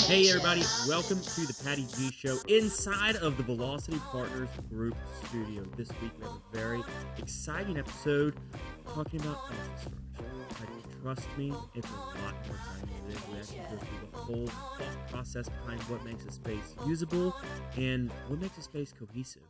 Hey everybody, welcome to the Patty G Show inside of the Velocity Partners Group studio. This week we have a very exciting episode talking about office furniture. Trust me, it's a lot more exciting than it is. We actually go through the whole thought process behind what makes a space usable and what makes a space cohesive.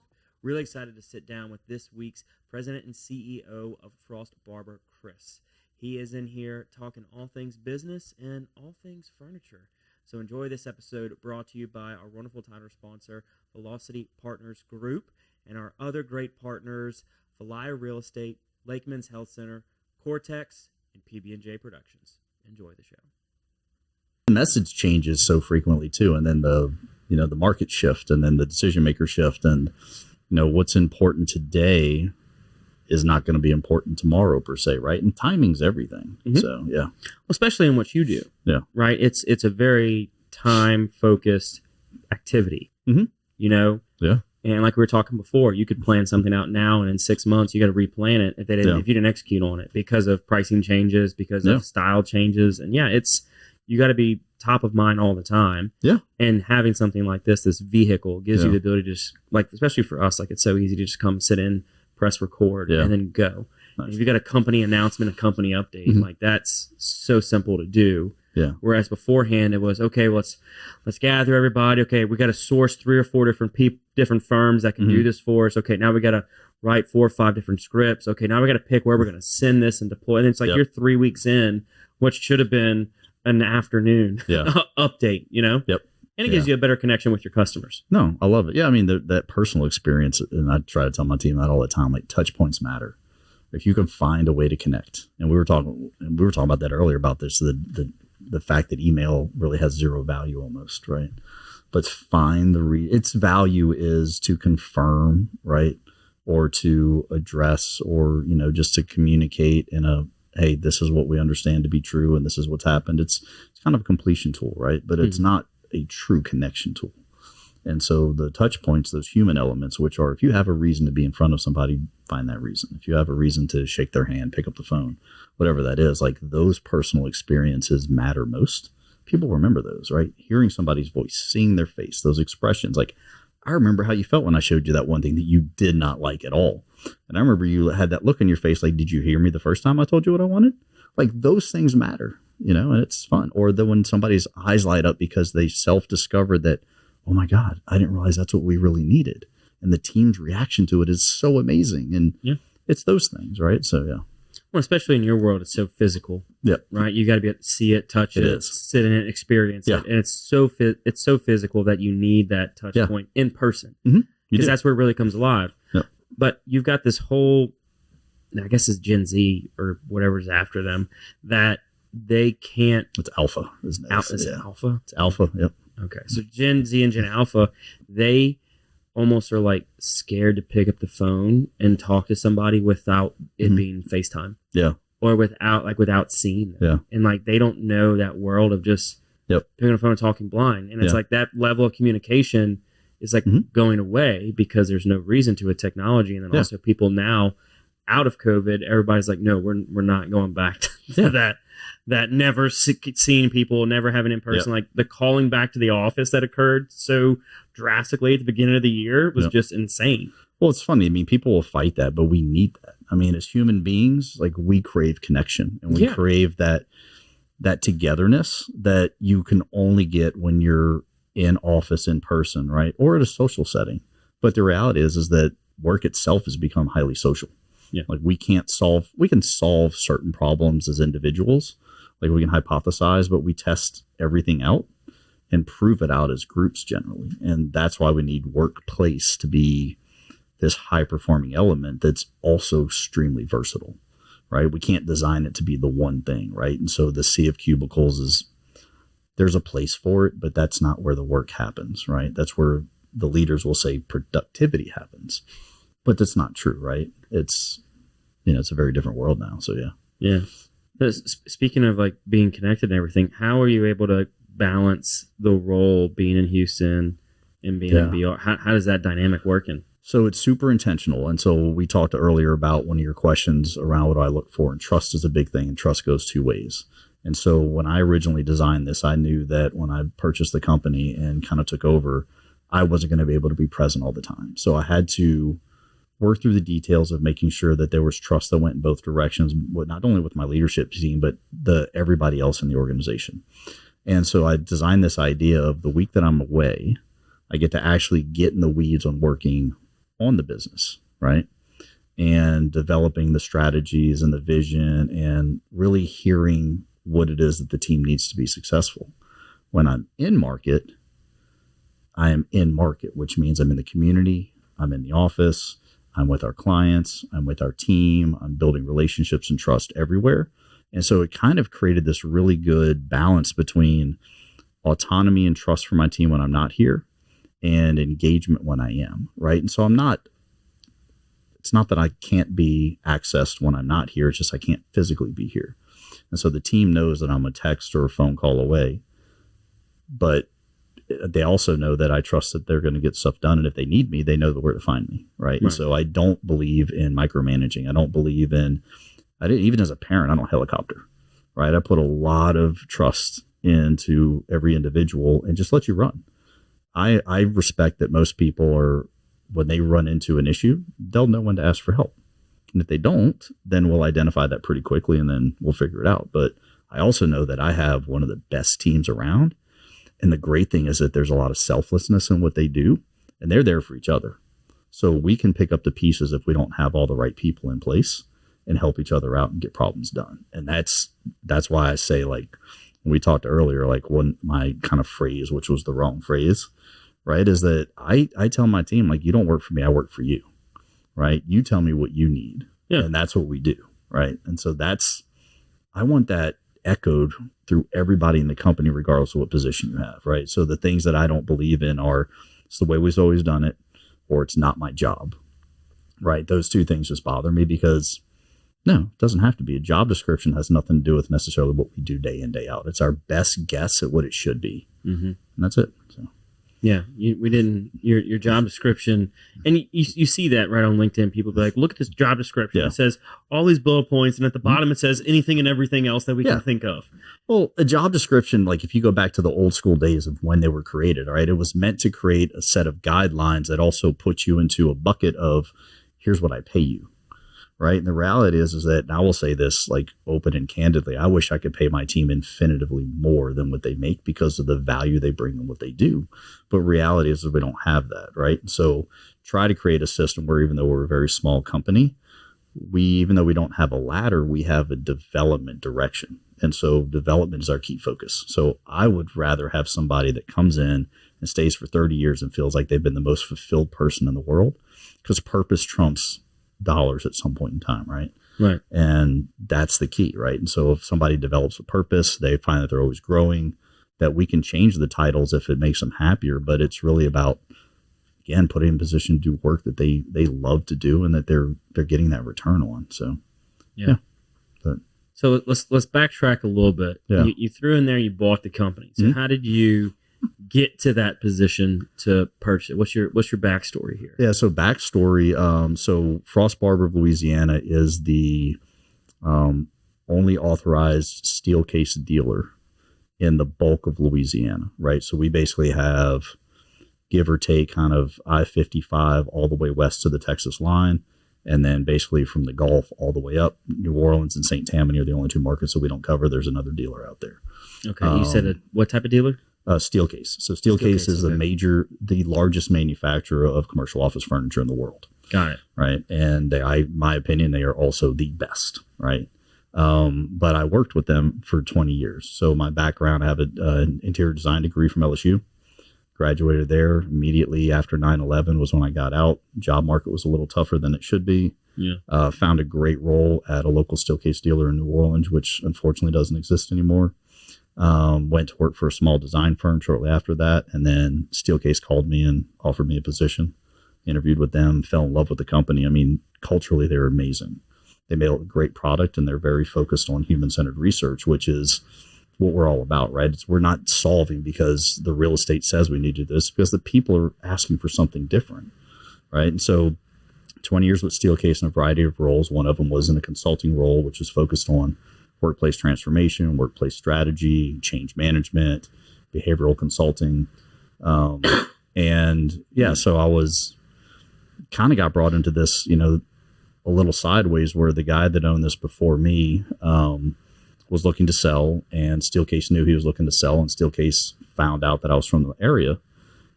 Really excited to sit down with this week's president and CEO of Frost Barber, Chris. He is in here talking all things business and all things furniture. So enjoy this episode brought to you by our wonderful title sponsor, Velocity Partners Group, and our other great partners, Valaya Real Estate, Lakeman's Health Center, Cortex, and PB&J Productions. Enjoy the show. The message changes so frequently too, and then the market shift, and then the decision maker shift, and what's important today is not going to be important tomorrow per se, right? And timing's everything. Mm-hmm. So yeah, especially in what you do. Yeah, right. It's a very time focused activity. Mm-hmm. Yeah. And like we were talking before, you could plan something out now, and in 6 months you got to replan it if you didn't execute on it because of pricing changes, because of style changes, and you got to be top of mind all the time. Yeah. And having something like this vehicle gives you the ability to just, like, especially for us, like, it's so easy to just come sit in, press record, and then go. Nice. And if you got a company announcement, a company update, like, that's so simple to do. Yeah. Whereas beforehand it was, okay, let's gather everybody. Okay, we got to source 3 or 4 different firms that can do this for us. Okay, now we got to write 4 or 5 different scripts. Okay, now we got to pick where we're going to send this and deploy. And it's like you're 3 weeks in, which should have been an afternoon update. Yep. And it gives you a better connection with your customers. No, I love it. Yeah, I mean, that personal experience, and I try to tell my team that all the time, like, touch points matter. If you can find a way to connect, and we were talking about that earlier, about this, the fact that email really has zero value almost, right? But find its value is to confirm, right? Or to address, or, just to communicate in a, hey, this is what we understand to be true, and this is what's happened. It's kind of a completion tool, right? But it's not a true connection tool. And so the touch points, those human elements, which are, if you have a reason to be in front of somebody, find that reason. If you have a reason to shake their hand, pick up the phone, whatever that is, like, those personal experiences matter most. People remember those, right? Hearing somebody's voice, seeing their face, those expressions. Like, I remember how you felt when I showed you that one thing that you did not like at all. And I remember you had that look on your face, like, did you hear me the first time I told you what I wanted? Like, those things matter, and it's fun. Or when somebody's eyes light up because they self-discovered that, oh my God, I didn't realize that's what we really needed. And the team's reaction to it is so amazing. And it's those things, right? So, yeah. Well, especially in your world, it's so physical. Yep. Right? You got to be able to see it, touch it, sit in it, experience it. And it's so physical that you need that touch point in person. Because that's where it really comes alive. Yep. But you've got this whole, I guess it's Gen Z or whatever's after them, that they can't. It's Alpha, isn't it? Is it Alpha? It's Alpha, yep. Okay. So Gen Z and Gen Alpha, they almost are like scared to pick up the phone and talk to somebody without it being FaceTime. Yeah. Or without seeing them. Yeah. And like, they don't know that world of just picking up the phone and talking blind. And it's like that level of communication is like going away because there's no reason to with technology. And then also people now out of COVID, everybody's like, no, we're not going back to that never seeing people, never having in person, like the calling back to the office that occurred so drastically at the beginning of the year was just insane. Well, it's funny. I mean, people will fight that, but we need that. I mean, as human beings, like, we crave connection, and we crave that togetherness that you can only get when you're in office in person, right? Or at a social setting. But the reality is that work itself has become highly social. Yeah. Like, we can solve certain problems as individuals. Like, we can hypothesize, but we test everything out and prove it out as groups generally. And that's why we need workplace to be this high performing element that's also extremely versatile, right? We can't design it to be the one thing, right? And so the sea of cubicles there's a place for it, but that's not where the work happens, right? That's where the leaders will say productivity happens. But that's not true, right? It's, it's a very different world now. So, yeah. Yeah. Speaking of like being connected and everything, how are you able to balance the role being in Houston and being in BR? How does that dynamic working? So it's super intentional. And so we talked earlier about one of your questions around what do I look for, and trust is a big thing, and trust goes 2 ways. And so when I originally designed this, I knew that when I purchased the company and kind of took over, I wasn't going to be able to be present all the time. So I had to work through the details of making sure that there was trust that went in both directions, not only with my leadership team, but everybody else in the organization. And so I designed this idea of the week that I'm away, I get to actually get in the weeds on working on the business, right? And developing the strategies and the vision and really hearing what it is that the team needs to be successful. When I'm in market, I am in market, which means I'm in the community, I'm in the office, I'm with our clients, I'm with our team, I'm building relationships and trust everywhere. And so it kind of created this really good balance between autonomy and trust for my team when I'm not here and engagement when I am, right? And so it's not that I can't be accessed when I'm not here, it's just I can't physically be here. And so the team knows that I'm a text or a phone call away, but they also know that I trust that they're going to get stuff done. And if they need me, they know where to find me. Right. And so I don't believe in micromanaging. I don't believe in, even as a parent, I don't helicopter. Right. I put a lot of trust into every individual and just let you run. I respect that most people when they run into an issue, they'll know when to ask for help. And if they don't, then we'll identify that pretty quickly and then we'll figure it out. But I also know that I have one of the best teams around. And the great thing is that there's a lot of selflessness in what they do, and they're there for each other. So we can pick up the pieces if we don't have all the right people in place and help each other out and get problems done. And that's why I say, like, when we talked earlier, like one, my kind of phrase, which was the wrong phrase, right, is that I tell my team, like, you don't work for me, I work for you, right? You tell me what you need. Yeah. And that's what we do. Right. And so I want that echoed through everybody in the company, regardless of what position you have, right? So the things that I don't believe in are it's the way we've always done it, or it's not my job, right? Those two things just bother me because no, it doesn't have to be. A job description has nothing to do with necessarily what we do day in, day out. It's our best guess at what it should be. Mm-hmm. And that's it. So. Yeah, your job description, and you see that right on LinkedIn. People be like, look at this job description. Yeah. It says all these bullet points, and at the bottom it says anything and everything else that we can think of. Well, a job description, like if you go back to the old school days of when they were created, all right, it was meant to create a set of guidelines that also put you into a bucket of here's what I pay you. Right. And the reality is that, and I will say this like open and candidly, I wish I could pay my team infinitively more than what they make because of the value they bring and what they do. But reality is that we don't have that. Right. And so try to create a system where even though we're a very small company, even though we don't have a ladder, we have a development direction. And so development is our key focus. So I would rather have somebody that comes in and stays for 30 years and feels like they've been the most fulfilled person in the world, because purpose trumps dollars at some point in time, right? Right. And that's the key, right? And so if somebody develops a purpose, they find that they're always growing, that we can change the titles if it makes them happier, but it's really about, again, putting in a position to do work that they love to do and that they're getting that return on. So, yeah. So let's backtrack a little bit. Yeah. You threw in there, you bought the company. So how did you get to that position to purchase it? What's your backstory here? Yeah, so backstory. So Frost Barber of Louisiana is the only authorized steel case dealer in the bulk of Louisiana, right? So we basically have, give or take, kind of I-55 all the way west to the Texas line, and then basically from the Gulf all the way up. New Orleans and St. Tammany are the only two markets that we don't cover. There's another dealer out there. Okay, you said what type of dealer? Steelcase. So Steelcase is the largest manufacturer of commercial office furniture in the world. Got it. Right. And my opinion, they are also the best. Right. But I worked with them for 20 years. So my background, I have an interior design degree from LSU. Graduated there immediately after 9/11 was when I got out. Job market was a little tougher than it should be. Yeah. Found a great role at a local Steelcase dealer in New Orleans, which unfortunately doesn't exist anymore. Went to work for a small design firm shortly after that. And then Steelcase called me and offered me a position, interviewed with them, fell in love with the company. I mean, culturally, they're amazing. They made a great product and they're very focused on human-centered research, which is what we're all about, right? We're not solving because the real estate says we need to do this, because the people are asking for something different, right? And so 20 years with Steelcase in a variety of roles. One of them was in a consulting role, which is focused on workplace transformation, workplace strategy, change management, behavioral consulting. And yeah, so I was kind of got brought into this, a little sideways, where the guy that owned this before me was looking to sell, and Steelcase knew he was looking to sell, and Steelcase found out that I was from the area.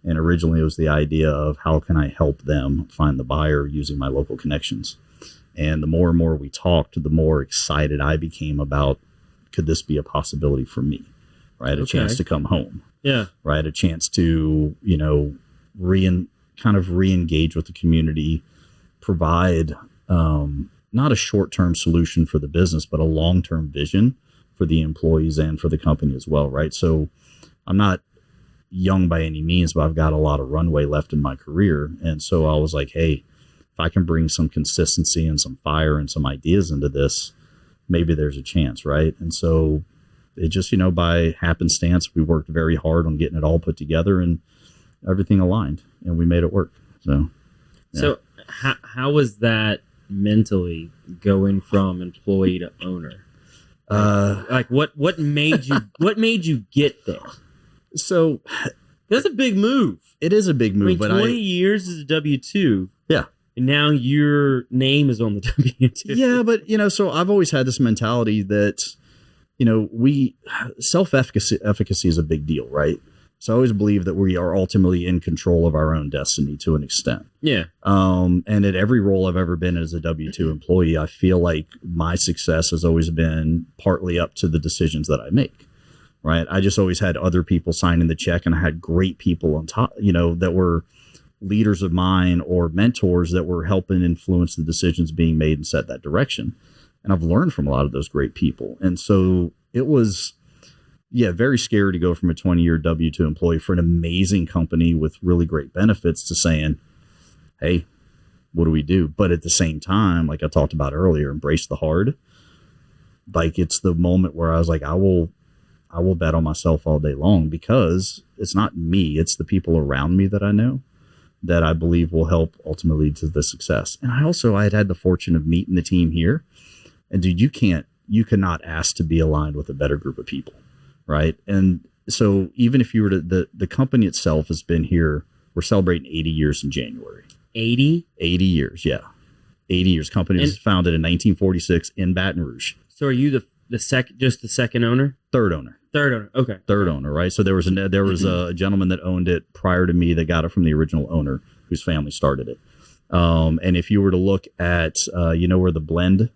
And originally it was the idea of how can I help them find the buyer using my local connections. And the more and more we talked, the more excited I became about, could this be a possibility for me, right? A chance to come home. Yeah. Right. A chance to, re-engage with the community, provide not a short-term solution for the business, but a long-term vision for the employees and for the company as well. Right. So I'm not young by any means, but I've got a lot of runway left in my career. And so I was like, hey, if I can bring some consistency and some fire and some ideas into this, maybe there's a chance. Right. And so it just, by happenstance, we worked very hard on getting it all put together, and everything aligned, and we made it work. So, yeah. So how was that mentally, going from employee to owner? Like what made you get there? So that's a big move. It is a big move. I mean, 20 years is a W-2. Yeah. And now your name is on the W-2. Yeah, but so I've always had this mentality that, self-efficacy is a big deal, right? So I always believe that we are ultimately in control of our own destiny to an extent. Yeah. And at every role I've ever been as a W-2 employee, I feel like my success has always been partly up to the decisions that I make. Right. I just always had other people signing the check, and I had great people on top, that were leaders of mine or mentors that were helping influence the decisions being made and set that direction. And I've learned from a lot of those great people. And so it was, very scary to go from a 20-year W-2 employee for an amazing company with really great benefits to saying, hey, what do we do? But at the same time, like I talked about earlier, embrace the hard. Like, it's the moment where I was like, I will bet on myself all day long, because it's not me. It's the people around me that I know that I believe will help ultimately to the success. And I had the fortune of meeting the team here. And dude, you cannot ask to be aligned with a better group of people. Right. And so even if you were to, the company itself has been here, we're celebrating 80 years in January. 80 years. Yeah. 80 years. Company was founded in 1946 in Baton Rouge. So are you the second owner? Third owner. Okay. Third owner, right? So there was a gentleman that owned it prior to me that got it from the original owner, whose family started it. And if you were to look at, where the Blend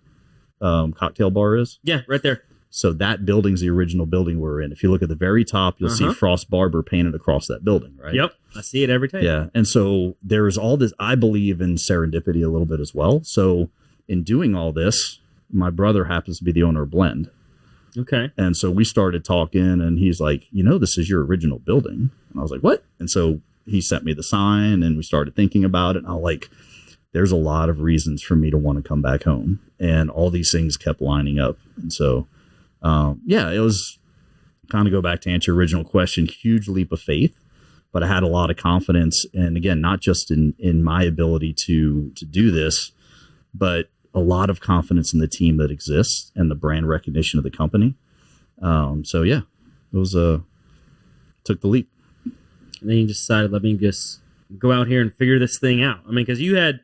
cocktail bar is? Yeah, right there. So that building's the original building we're in. If you look at the very top, you'll see Frost Barber painted across that building, right? Yep, I see it every time. Yeah, and so there's all this. I believe in serendipity a little bit as well. So in doing all this, my brother happens to be the owner of Blend. Okay. And so we started talking, and he's like, this is your original building. And I was like, what? And so he sent me the sign, and we started thinking about it. And I was like, there's a lot of reasons for me to want to come back home. And all these things kept lining up. And so, it was kind of, go back to answer your original question, huge leap of faith. But I had a lot of confidence. And again, not just in my ability to do this, but a lot of confidence in the team that exists and the brand recognition of the company. It was took the leap. And then you decided, let me just go out here and figure this thing out. I mean, because even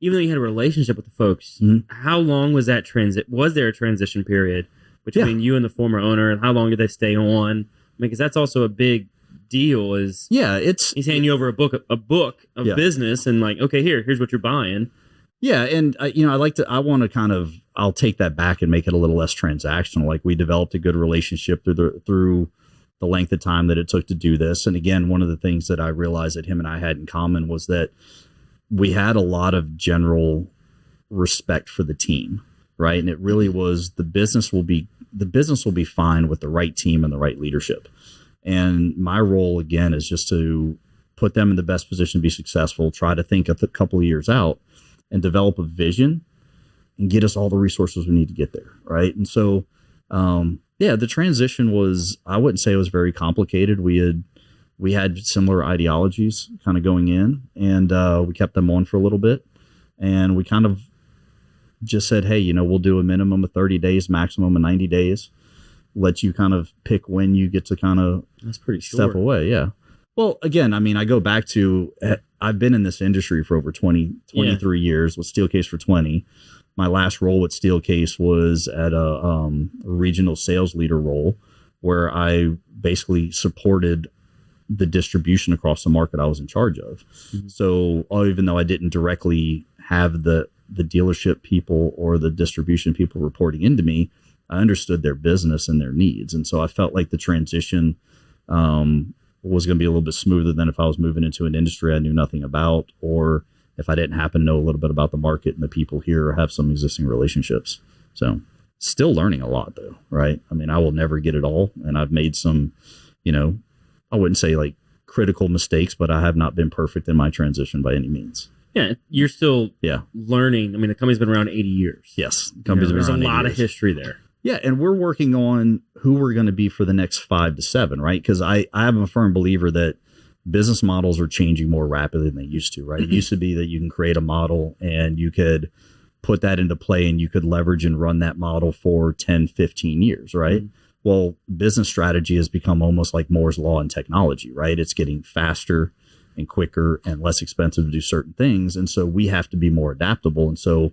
though you had a relationship with the folks, how long was that was there a transition period between you and the former owner, and how long did they stay on? I mean, because that's also a big deal. He's handing you over a book of business, and like, okay, here's what you're buying. Yeah. And I'll take that back and make it a little less transactional. Like, we developed a good relationship through the length of time that it took to do this. And again, one of the things that I realized that him and I had in common was that we had a lot of general respect for the team. Right. And it really was, the business will be fine with the right team and the right leadership. And my role, again, is just to put them in the best position to be successful, try to think a couple of years out, and develop a vision and get us all the resources we need to get there. Right. And so, the transition was, I wouldn't say it was very complicated. We had similar ideologies kind of going in, and we kept them on for a little bit, and we kind of just said, hey, we'll do a minimum of 30 days, maximum of 90 days. Let you kind of pick when you get to kind of That's pretty step short. away. Yeah. Well, again, I go back to, I've been in this industry for over 23 years with Steelcase for 20. My last role with Steelcase was at a regional sales leader role where I basically supported the distribution across the market I was in charge of. Mm-hmm. So even though I didn't directly have the dealership people or the distribution people reporting into me, I understood their business and their needs. And so I felt like the transition was going to be a little bit smoother than if I was moving into an industry I knew nothing about, or if I didn't happen to know a little bit about the market and the people here or have some existing relationships. So still learning a lot though, right? I will never get it all. And I've made some, I wouldn't say like critical mistakes, but I have not been perfect in my transition by any means. Yeah, you're still learning. The company's been around 80 years. Yes. There's a lot of history there. Yeah, and we're working on who we're going to be for the next 5 to 7, right? Because I am a firm believer that business models are changing more rapidly than they used to, right? It used to be that you can create a model and you could put that into play and you could leverage and run that model for 10, 15 years, right? Mm-hmm. Well, business strategy has become almost like Moore's Law in technology, right? It's getting faster and quicker and less expensive to do certain things. And so we have to be more adaptable. And so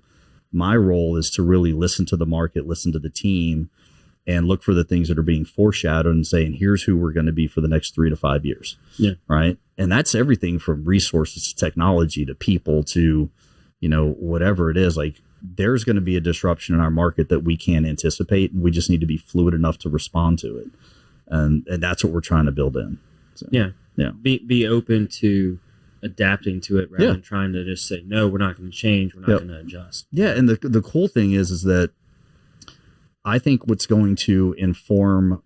my role is to really listen to the market, listen to the team, and look for the things that are being foreshadowed and saying, here's who we're going to be for the next 3 to 5 years. Yeah. Right. And that's everything from resources to technology to people to, whatever it is. Like there's going to be a disruption in our market that we can't anticipate. And we just need to be fluid enough to respond to it. And that's what we're trying to build in. So, yeah. Be open to adapting to it rather than trying to just say, no, we're not going to change. We're not going to adjust. Yeah. And the cool thing is that I think what's going to inform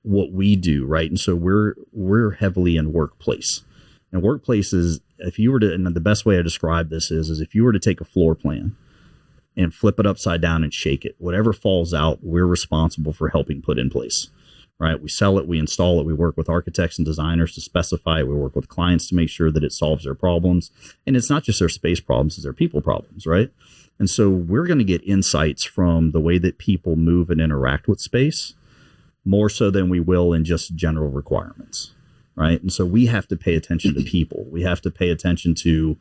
what we do, right? And so we're heavily in workplace. And workplace is, if you were to, and the best way I describe this is if you were to take a floor plan and flip it upside down and shake it, whatever falls out, we're responsible for helping put in place. Right? We sell it, we install it, we work with architects and designers to specify it, we work with clients to make sure that it solves their problems. And it's not just their space problems, it's their people problems, right? And so we're going to get insights from the way that people move and interact with space more so than we will in just general requirements, right? And so we have to pay attention to people. We have to pay attention to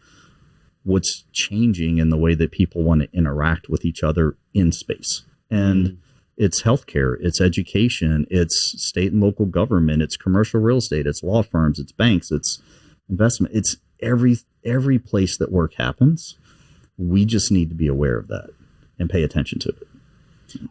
what's changing in the way that people want to interact with each other in space. And it's healthcare, it's education, it's state and local government, it's commercial real estate, it's law firms, it's banks, it's investment. It's every place that work happens. We just need to be aware of that and pay attention to it.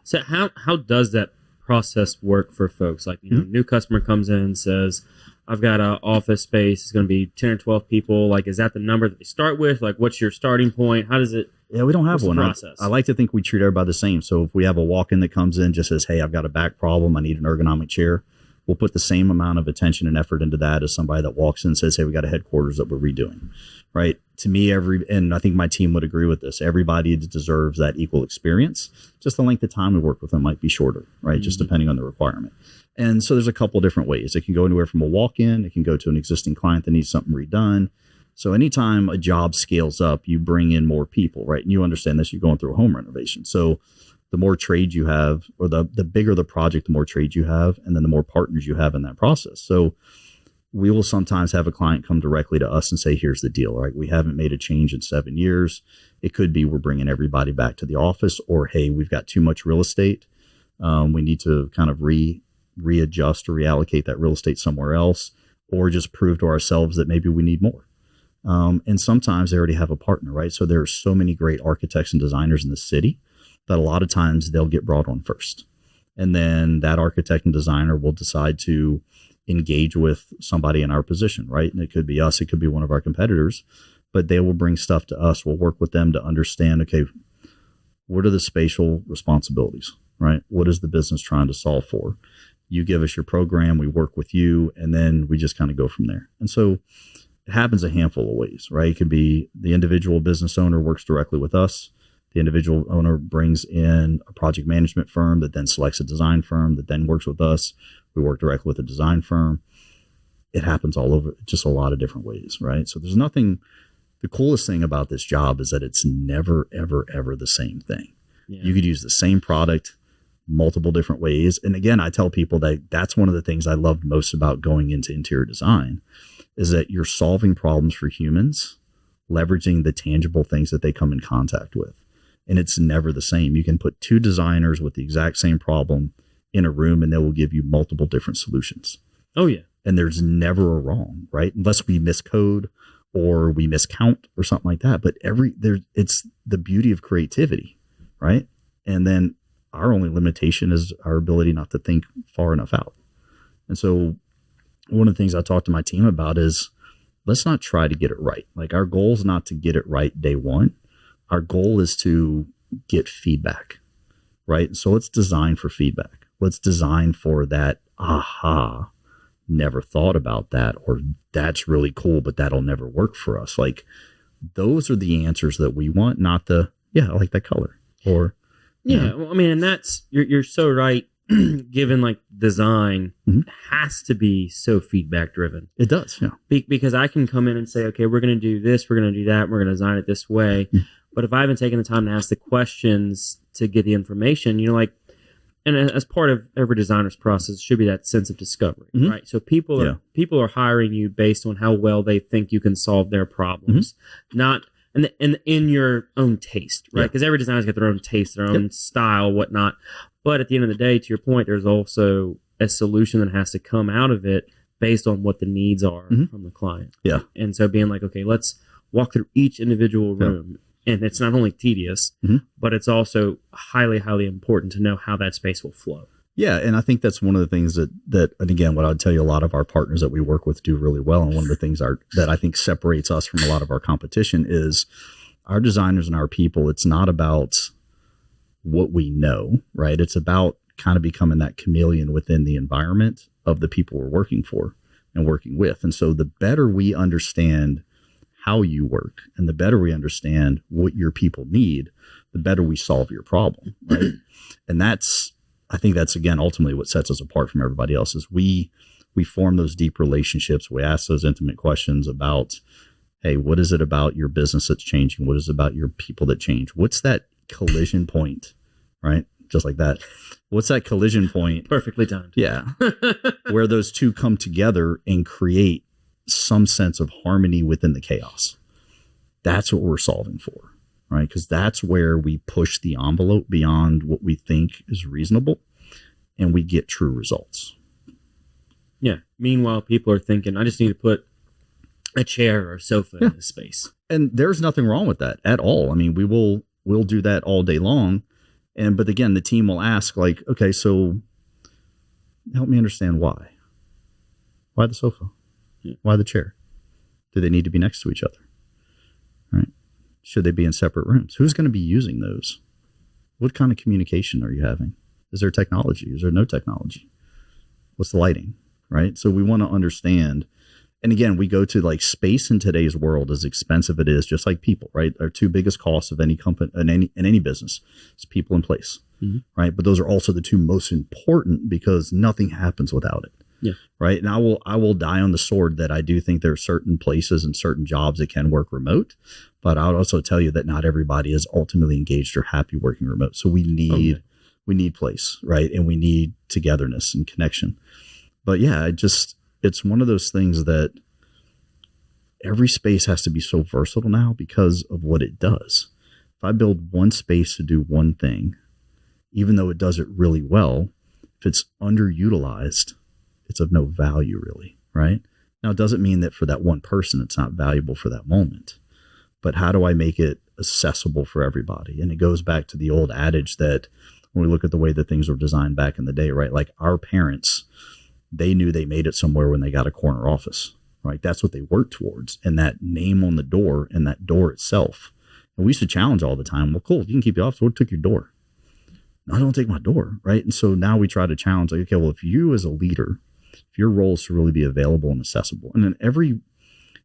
So how does that process work for folks? Like, new customer comes in and says, I've got an office space. It's going to be 10 or 12 people. Like, is that the number that they start with? Like, what's your starting point? How does it? Yeah, we don't have one. Process? I like to think we treat everybody the same. So if we have a walk-in that comes in, just says, hey, I've got a back problem, I need an ergonomic chair, we'll put the same amount of attention and effort into that as somebody that walks in and says, hey, we got a headquarters that we're redoing. Right. To me, and I think my team would agree with this, everybody deserves that equal experience. Just the length of time we work with them might be shorter, right? Mm-hmm. Just depending on the requirement. And so there's a couple different ways. It can go anywhere from a walk-in. It can go to an existing client that needs something redone. So anytime a job scales up, you bring in more people, right? And you understand this, you're going through a home renovation. So the more trade you have, or the bigger the project, the more trade you have, and then the more partners you have in that process. So we will sometimes have a client come directly to us and say, here's the deal, right? We haven't made a change in 7 years. It could be we're bringing everybody back to the office, or, hey, we've got too much real estate. We need to kind of readjust or reallocate that real estate somewhere else, or just prove to ourselves that maybe we need more. And sometimes they already have a partner, right? So there are so many great architects and designers in the city that a lot of times they'll get brought on first. And then that architect and designer will decide to engage with somebody in our position, right? And it could be us, it could be one of our competitors, but they will bring stuff to us. We'll work with them to understand, okay, what are the spatial responsibilities, right? What is the business trying to solve for? You give us your program, we work with you, and then we just kind of go from there. And so it happens a handful of ways, right? It could be the individual business owner works directly with us. The individual owner brings in a project management firm that then selects a design firm that then works with us. We work directly with a design firm. It happens all over, just a lot of different ways, right? So there's nothing the coolest thing about this job is that it's never, ever, ever the same thing. Yeah. You could use the same product multiple different ways. And again, I tell people that that's one of the things I loved most about going into interior design is that you're solving problems for humans, leveraging the tangible things that they come in contact with. And it's never the same. You can put two designers with the exact same problem in a room and they will give you multiple different solutions. Oh, yeah. And there's never a wrong, right? Unless we miscode or we miscount or something like that. But it's the beauty of creativity, right? And then our only limitation is our ability not to think far enough out. And so one of the things I talk to my team about is let's not try to get it right. Like our goal is not to get it right day one. Our goal is to get feedback, right? So let's design for feedback. Let's design for that aha, never thought about that, or that's really cool, but that'll never work for us. Like those are the answers that we want, not the, yeah, I like that color. Or, yeah, well, I mean, and that's, you're so right. Given like design has to be so feedback driven. It does. Yeah. Because I can come in and say, okay, we're going to do this, we're going to do that, we're going to design it this way. But if I haven't taken the time to ask the questions to get the information, like, and as part of every designer's process should be that sense of discovery, right? So people are hiring you based on how well they think you can solve their problems, not and in your own taste, right? Because every designer's got their own taste, their own style, whatnot. But at the end of the day, to your point, there's also a solution that has to come out of it based on what the needs are from the client. Yeah. And so being like, okay, let's walk through each individual room. And it's not only tedious, but it's also highly, highly important to know how that space will flow. Yeah. And I think that's one of the things that, and again, what I would tell you, a lot of our partners that we work with do really well. And one of the things that I think separates us from a lot of our competition is our designers and our people. It's not about what we know, right? It's about kind of becoming that chameleon within the environment of the people we're working for and working with. And so the better we understand how you work and the better we understand what your people need, the better we solve your problem, right? And I think that's again ultimately what sets us apart from everybody else is we form those deep relationships. We ask those intimate questions about, hey, what is it about your business that's changing? What is it about your people that change? What's that collision point, right? Just like that. What's that collision point? Perfectly timed. Yeah. Where those two come together and create some sense of harmony within the chaos. That's what we're solving for, right? Because that's where we push the envelope beyond what we think is reasonable and we get true results. Yeah. Meanwhile, people are thinking, I just need to put a chair or a sofa in this space. And there's nothing wrong with that at all. I mean, we'll do that all day long. But again, the team will ask like, okay, so help me understand why. Why the sofa? Why the chair? Do they need to be next to each other? Right? Should they be in separate rooms? Who's going to be using those? What kind of communication are you having? Is there technology? Is there no technology? What's the lighting? Right? So we want to understand. And again, we go to like space in today's world, as expensive it is, just like people, right? Our two biggest costs of any company in any business is people and place, right? But those are also the two most important because nothing happens without it. Yeah. Right. And I will die on the sword that I do think there are certain places and certain jobs that can work remote, but I would also tell you that not everybody is ultimately engaged or happy working remote. So we need place, right? And we need togetherness and connection. But yeah, it's one of those things that every space has to be so versatile now because of what it does. If I build one space to do one thing, even though it does it really well, if it's underutilized, it's of no value really, right? Now, it doesn't mean that for that one person, it's not valuable for that moment, but how do I make it accessible for everybody? And it goes back to the old adage that when we look at the way that things were designed back in the day, right? Like our parents, they knew they made it somewhere when they got a corner office, right? That's what they worked towards. And that name on the door and that door itself. And we used to challenge all the time. Well, cool. You can keep the office. What took your door? No, I don't take my door. Right. And so now we try to challenge like, okay, well, if you as a leader, if your role is to really be available and accessible, and then every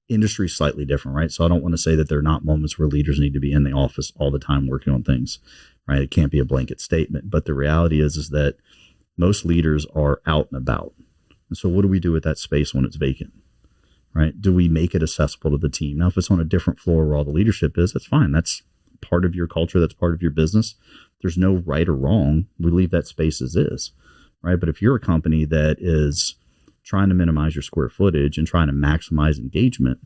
industry is slightly different, right? So I don't want to say that there are not moments where leaders need to be in the office all the time working on things, right? It can't be a blanket statement, but the reality is that most leaders are out and about. And so what do we do with that space when it's vacant, right? Do we make it accessible to the team? Now, if it's on a different floor where all the leadership is, that's fine. That's part of your culture. That's part of your business. There's no right or wrong. We leave that space as is, right? But if you're a company that is trying to minimize your square footage and trying to maximize engagement,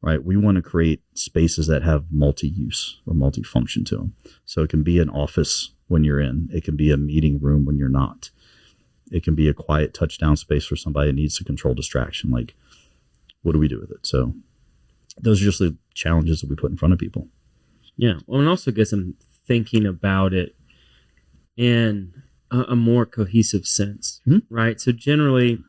right? We want to create spaces that have multi-use or multi-function to them. So it can be an office when you're in. It can be a meeting room when you're not. It can be a quiet touchdown space for somebody that needs to control distraction. Like, what do we do with it? So those are just the challenges that we put in front of people. Yeah. Well, and also gets them thinking about it in a more cohesive sense, right? So generally,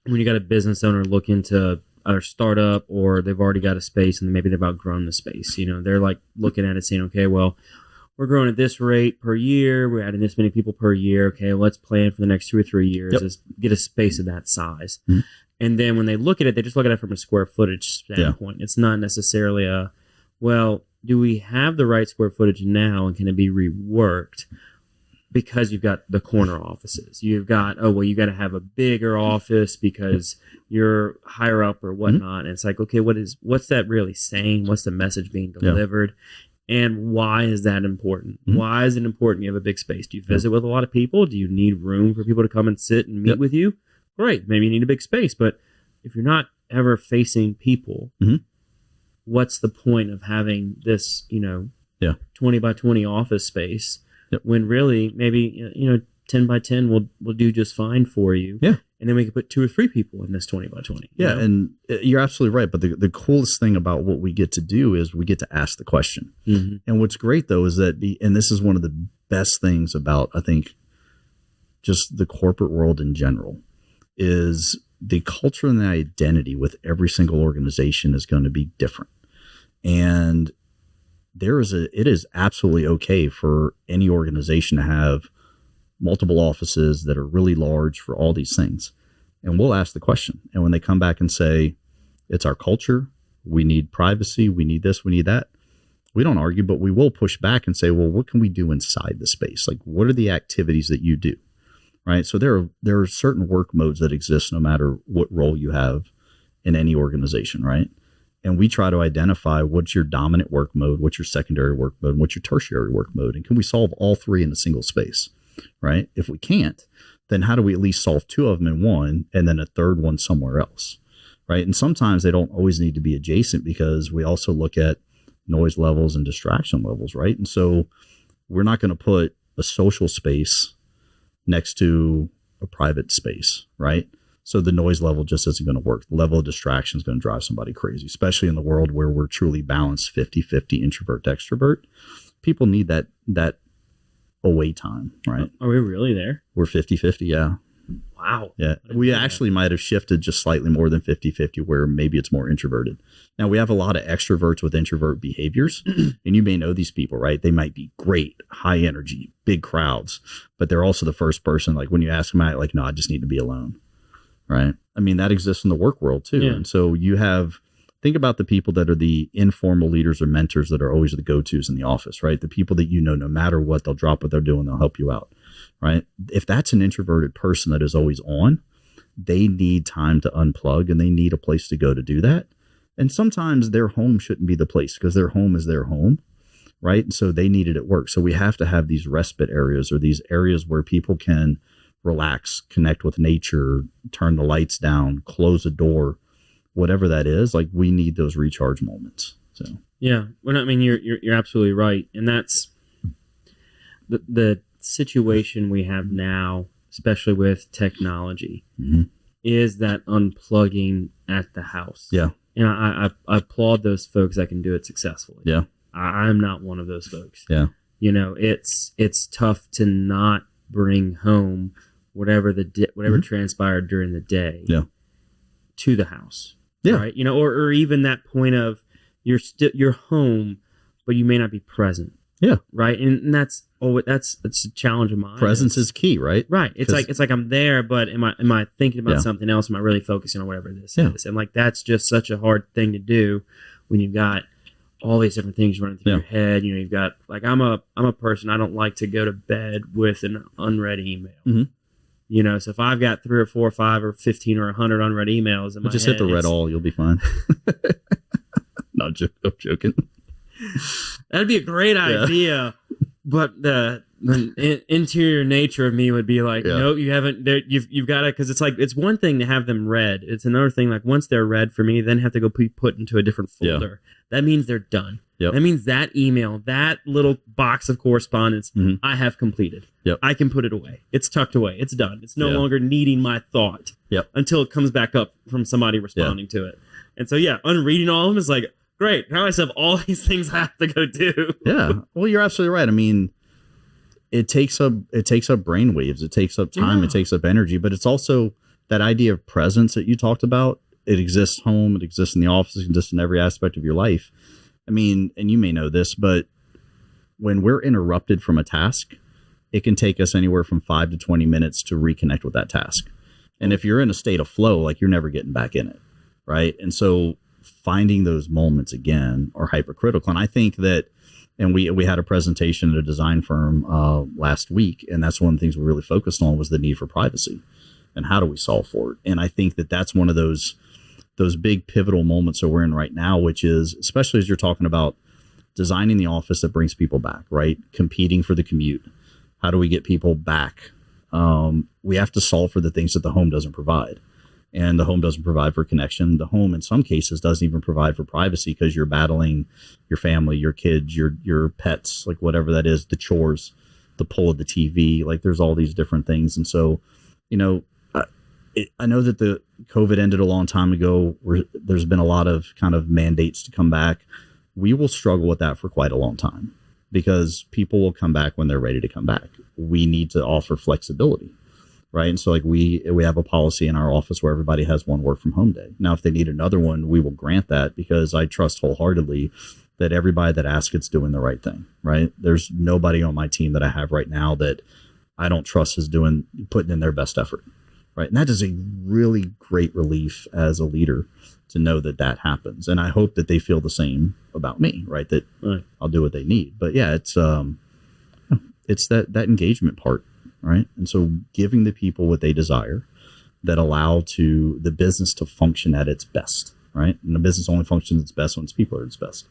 when you got a business owner looking to either start up or they've already got a space and maybe they've outgrown the space, they're like looking at it saying, okay, well, we're growing at this rate per year. We're adding this many people per year. Okay, let's plan for the next 2 or 3 years. Yep. Let's get a space of that size. And then when they look at it, they just look at it from a square footage standpoint. It's not necessarily well, do we have the right square footage now and can it be reworked? Because you've got the corner offices. You've got, you got to have a bigger office because you're higher up or whatnot. And it's like, okay, what's that really saying? What's the message being delivered? And why is that important? Why is it important you have a big space? Do you visit with a lot of people? Do you need room for people to come and sit and meet with you? Great. Maybe you need a big space. But if you're not ever facing people, what's the point of having this, 20 by 20 office space when really maybe, 10 by 10 will do just fine for you. Yeah. And then we can put 2 or 3 people in this 20 by 20. Yeah. And you're absolutely right. But the coolest thing about what we get to do is we get to ask the question. And what's great though is that and this is one of the best things about, I think, just the corporate world in general, is the culture and the identity with every single organization is going to be different. And it is absolutely okay for any organization to have multiple offices that are really large for all these things. And we'll ask the question. And when they come back and say, it's our culture, we need privacy, we need this, we need that, we don't argue, but we will push back and say, well, what can we do inside the space? Like, what are the activities that you do? Right. So there are certain work modes that exist no matter what role you have in any organization. Right. And we try to identify what's your dominant work mode, what's your secondary work mode, and what's your tertiary work mode. And can we solve all 3 in a single space? Right. If we can't, then how do we at least solve 2 of them in one and then a third one somewhere else? Right. And sometimes they don't always need to be adjacent because we also look at noise levels and distraction levels. Right. And so we're not going to put a social space next to a private space. Right. So the noise level just isn't going to work. The level of distraction is going to drive somebody crazy, especially in the world where we're truly balanced 50-50 introvert to extrovert. People need that away time, right? Are we really there? We're 50-50, yeah. Wow. Yeah. We actually might have shifted just slightly more than 50-50 where maybe it's more introverted. Now, we have a lot of extroverts with introvert behaviors, and you may know these people, right? They might be great, high energy, big crowds, but they're also the first person, like when you ask them out, like, no, I just need to be alone. Right. I mean, that exists in the work world too. Yeah. And so think about the people that are the informal leaders or mentors that are always the go-tos in the office, right? The people that, no matter what, they'll drop what they're doing. They'll help you out. Right. If that's an introverted person that is always on, they need time to unplug and they need a place to go to do that. And sometimes their home shouldn't be the place because their home is their home. Right. And so they need it at work. So we have to have these respite areas or these areas where people can relax, connect with nature, turn the lights down, close a door, whatever that is. Like, we need those recharge moments. So yeah, well, I mean, you're absolutely right, and that's the situation we have now, especially with technology, is that unplugging at the house. Yeah, and I applaud those folks that can do it successfully. Yeah, I'm not one of those folks. Yeah, it's tough to not bring home whatever transpired during the day to the house. Yeah. Right. Or even that point of you're home, but you may not be present. Yeah. Right. And that's a challenge of mine. Presence is key, right? Right. It's like I'm there, but am I thinking about something else? Am I really focusing on whatever this is? And like, that's just such a hard thing to do when you've got all these different things running through your head. You've got, like, I'm a person, I don't like to go to bed with an unread email. You know, so if I've got 3 or 4 or 5 or 15 or 100 unread emails in my Just head, hit the read all, you'll be fine. I'm joking. That'd be a great idea, but the interior nature of me would be like, no, you haven't. You've got to, because it's like, it's one thing to have them read. It's another thing, like once they're read for me, then have to go be put into a different folder. That means they're done. That means that email, that little box of correspondence, I have completed. I can put it away. It's tucked away. It's done. It's no longer needing my thought until it comes back up from somebody responding to it. And so, unreading all of them is like, great. Now I just have all these things I have to go do. Well, you're absolutely right. I mean, it takes up brain waves. It takes up time. It takes up energy. But it's also that idea of presence that you talked about. It exists home. It exists in the office. It exists in every aspect of your life. I mean, and you may know this, but when we're interrupted from a task, it can take us anywhere from 5 to 20 minutes to reconnect with that task. And if you're in a state of flow, like you're never getting back in it. Right. And so finding those moments again are hypercritical. And I think that, and we had a presentation at a design firm last week, and that's one of the things we really focused on was the need for privacy and how do we solve for it. And I think that that's one of those big pivotal moments that we're in right now, which is, especially as you're talking about designing the office that brings people back, right? Competing for the commute. How do we get people back? We have to solve for the things that the home doesn't provide. And the home doesn't provide for connection. The home, in some cases, doesn't even provide for privacy because you're battling your family, your kids, your pets, like whatever that is, the chores, the pull of the TV. Like there's all these different things. And so, I know that the COVID ended a long time ago. There's been a lot of kind of mandates to come back. We will struggle with that for quite a long time because people will come back when they're ready to come back. We need to offer flexibility. Right. And so like we have a policy in our office where everybody has one work from home day. Now, if they need another one, we will grant that because I trust wholeheartedly that everybody that asks it's doing the right thing. Right. There's nobody on my team that I have right now that I don't trust is putting in their best effort. Right. And that is a really great relief as a leader to know that happens. And I hope that they feel the same about me. Right. That I'll do what they need. But it's that engagement part. Right. And so giving the people what they desire that allow to the business to function at its best. Right. And the business only functions at its best when its people are at its best.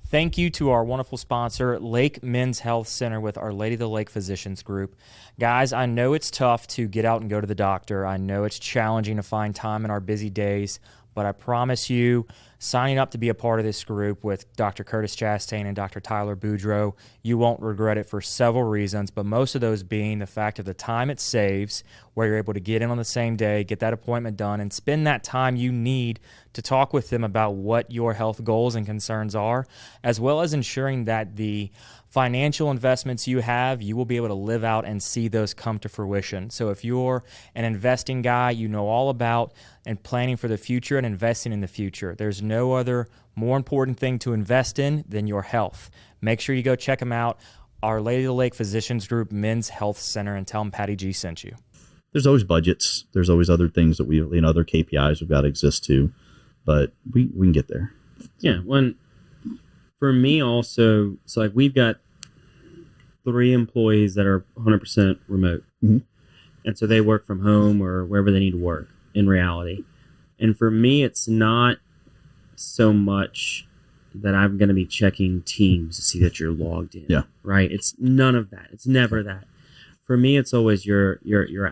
Thank you to our wonderful sponsor, Lake Men's Health Center with Our Lady of the Lake Physicians Group. Guys, I know it's tough to get out and go to the doctor. I know it's challenging to find time in our busy days, but I promise you, signing up to be a part of this group with Dr. Curtis Chastain and Dr. Tyler Boudreau, you won't regret it for several reasons, but most of those being the fact of the time it saves, where you're able to get in on the same day, get that appointment done, and spend that time you need to talk with them about what your health goals and concerns are, as well as ensuring that the financial investments you have, you will be able to live out and see those come to fruition. So if you're an investing guy, you know all about and planning for the future and investing in the future. There's no other more important thing to invest in than your health. Make sure you go check them out. Our Lady of the Lake Physicians Group Men's Health Center, and tell them Patty G sent you. There's always budgets. There's always other things that other KPIs we've got to exist to, but we can get there. Yeah. For me also, it's like we've got 3 employees that are 100% remote. Mm-hmm. And so they work from home or wherever they need to work in reality. And for me, it's not so much that I'm going to be checking Teams to see that you're logged in. Yeah. Right? It's none of that. It's never that. For me, it's always your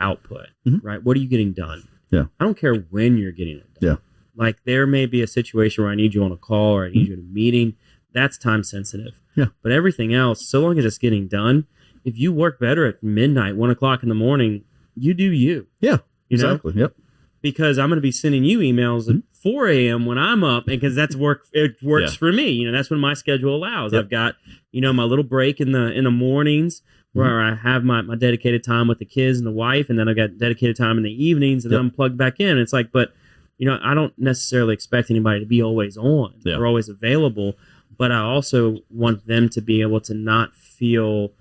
output, right? What are you getting done? Yeah. I don't care when you're getting it done. Yeah. Like there may be a situation where I need you on a call or I need you in a meeting. That's time sensitive. Yeah. But everything else, so long as it's getting done, if you work better at midnight, 1 o'clock in the morning, you do you. Yeah. You know? Exactly. Yep. Because I'm going to be sending you emails at 4 a.m. when I'm up, because that's it works for me. That's when my schedule allows. Yep. I've got, my little break in the mornings where I have my dedicated time with the kids and the wife, and then I've got dedicated time in the evenings, and then I'm plugged back in. It's like, but, I don't necessarily expect anybody to be always on or always available, but I also want them to be able to not feel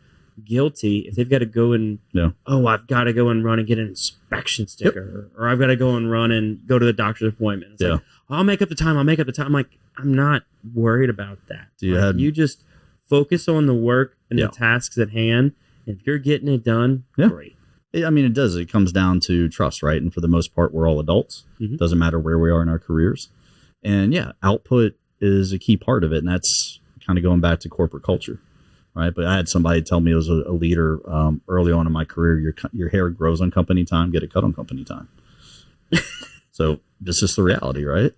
guilty if they've got to go and I've got to go and run and get an inspection sticker, or I've got to go and run and go to the doctor's appointment. It's like, I'll make up the time. I'm like, I'm not worried about that. You just focus on the work and the tasks at hand. If you're getting it done, great. I mean, it does. It comes down to trust, right? And for the most part, we're all adults. Doesn't matter where we are in our careers. And yeah, output is a key part of it. And that's kind of going back to corporate culture, right? But I had somebody tell me, it was a leader early on in my career, your hair grows on company time, get it cut on company time. So this is the reality, right?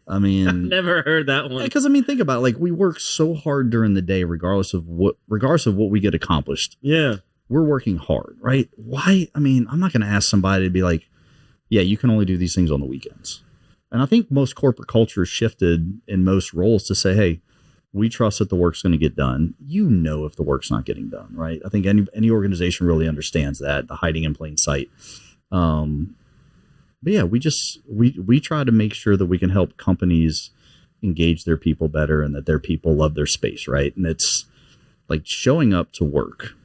I mean, I've never heard that one. Because I mean, think about it, like we work so hard during the day, regardless of what we get accomplished. Yeah. We're working hard, right? Why? I mean, I'm not going to ask somebody to be like, yeah, you can only do these things on the weekends. And I think most corporate culture has shifted in most roles to say, hey, we trust that the work's going to get done. You know, if the work's not getting done, right? I think any organization really understands that, the hiding in plain sight. But yeah, we try to make sure that we can help companies engage their people better and that their people love their space, right? And it's like showing up to work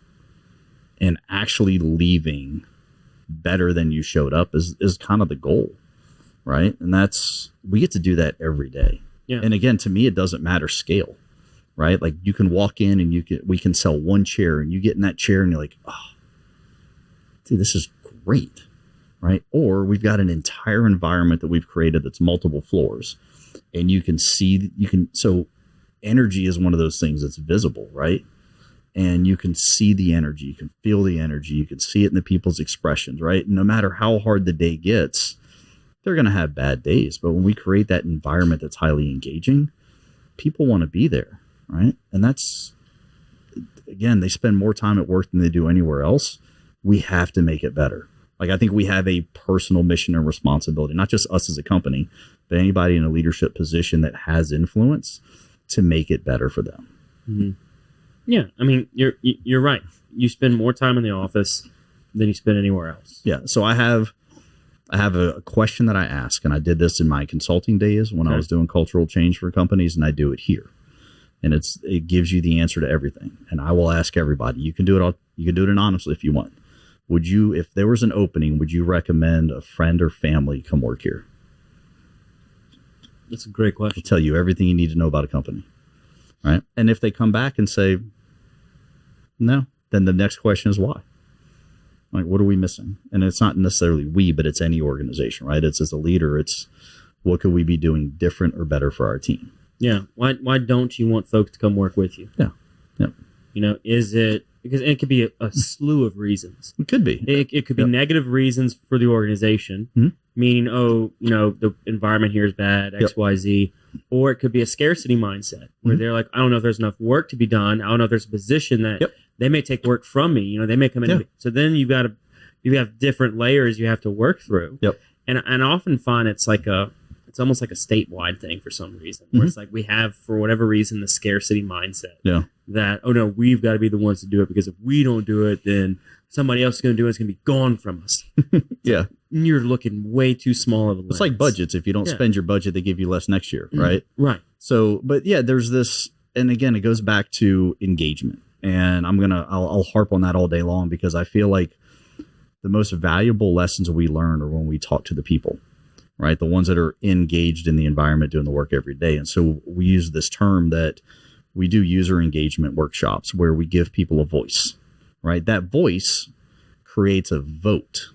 and actually leaving better than you showed up is kind of the goal, right? And we get to do that every day. Yeah. And again, to me, it doesn't matter scale, right? Like you can walk in and we can sell one chair and you get in that chair and you're like, oh, dude, this is great, right? Or we've got an entire environment that we've created that's multiple floors and so energy is one of those things that's visible, right? And you can see the energy, you can feel the energy, you can see it in the people's expressions, right? And no matter how hard the day gets, they're going to have bad days. But when we create that environment that's highly engaging, people want to be there, right? And that's, again, they spend more time at work than they do anywhere else. We have to make it better. Like, I think we have a personal mission and responsibility, not just us as a company, but anybody in a leadership position that has influence to make it better for them. Mm-hmm. Yeah, I mean, you're right. You spend more time in the office than you spend anywhere else. Yeah, so I have a question that I ask, and I did this in my consulting days when I was doing cultural change for companies, and I do it here. And it gives you the answer to everything. And I will ask everybody. You can do it anonymously if you want. Would you, if there was an opening, would you recommend a friend or family come work here? That's a great question. It'll tell you everything you need to know about a company. Right. And if they come back and say no, then the next question is why? Like, what are we missing? And it's not necessarily we, but it's any organization, right? It's as a leader, it's what could we be doing different or better for our team? Yeah. Why don't you want folks to come work with you? Yeah. Yeah. You know, is it because it could be a slew of reasons. It could be. It could be negative reasons for the organization, meaning, the environment here is bad, X, Y, Z. Or it could be a scarcity mindset where they're like, I don't know if there's enough work to be done. I don't know if there's a position that they may take work from me. You know, they may come in. Yep. So then you have different layers you have to work through. Yep. And I often find it's almost like a statewide thing for some reason, where it's like we have, for whatever reason, the scarcity mindset. Yeah. That, oh no, we've got to be the ones to do it, because if we don't do it, then somebody else is going to do it. It's going to be gone from us. Yeah. You're looking way too small of a lens. It's like budgets. If you don't spend your budget, they give you less next year, right? Right. So, but yeah, there's this, and again, it goes back to engagement. And I'll harp on that all day long, because I feel like the most valuable lessons we learn are when we talk to the people, right? The ones that are engaged in the environment, doing the work every day. And so we use this term that we do user engagement workshops where we give people a voice, right? That voice creates a vote,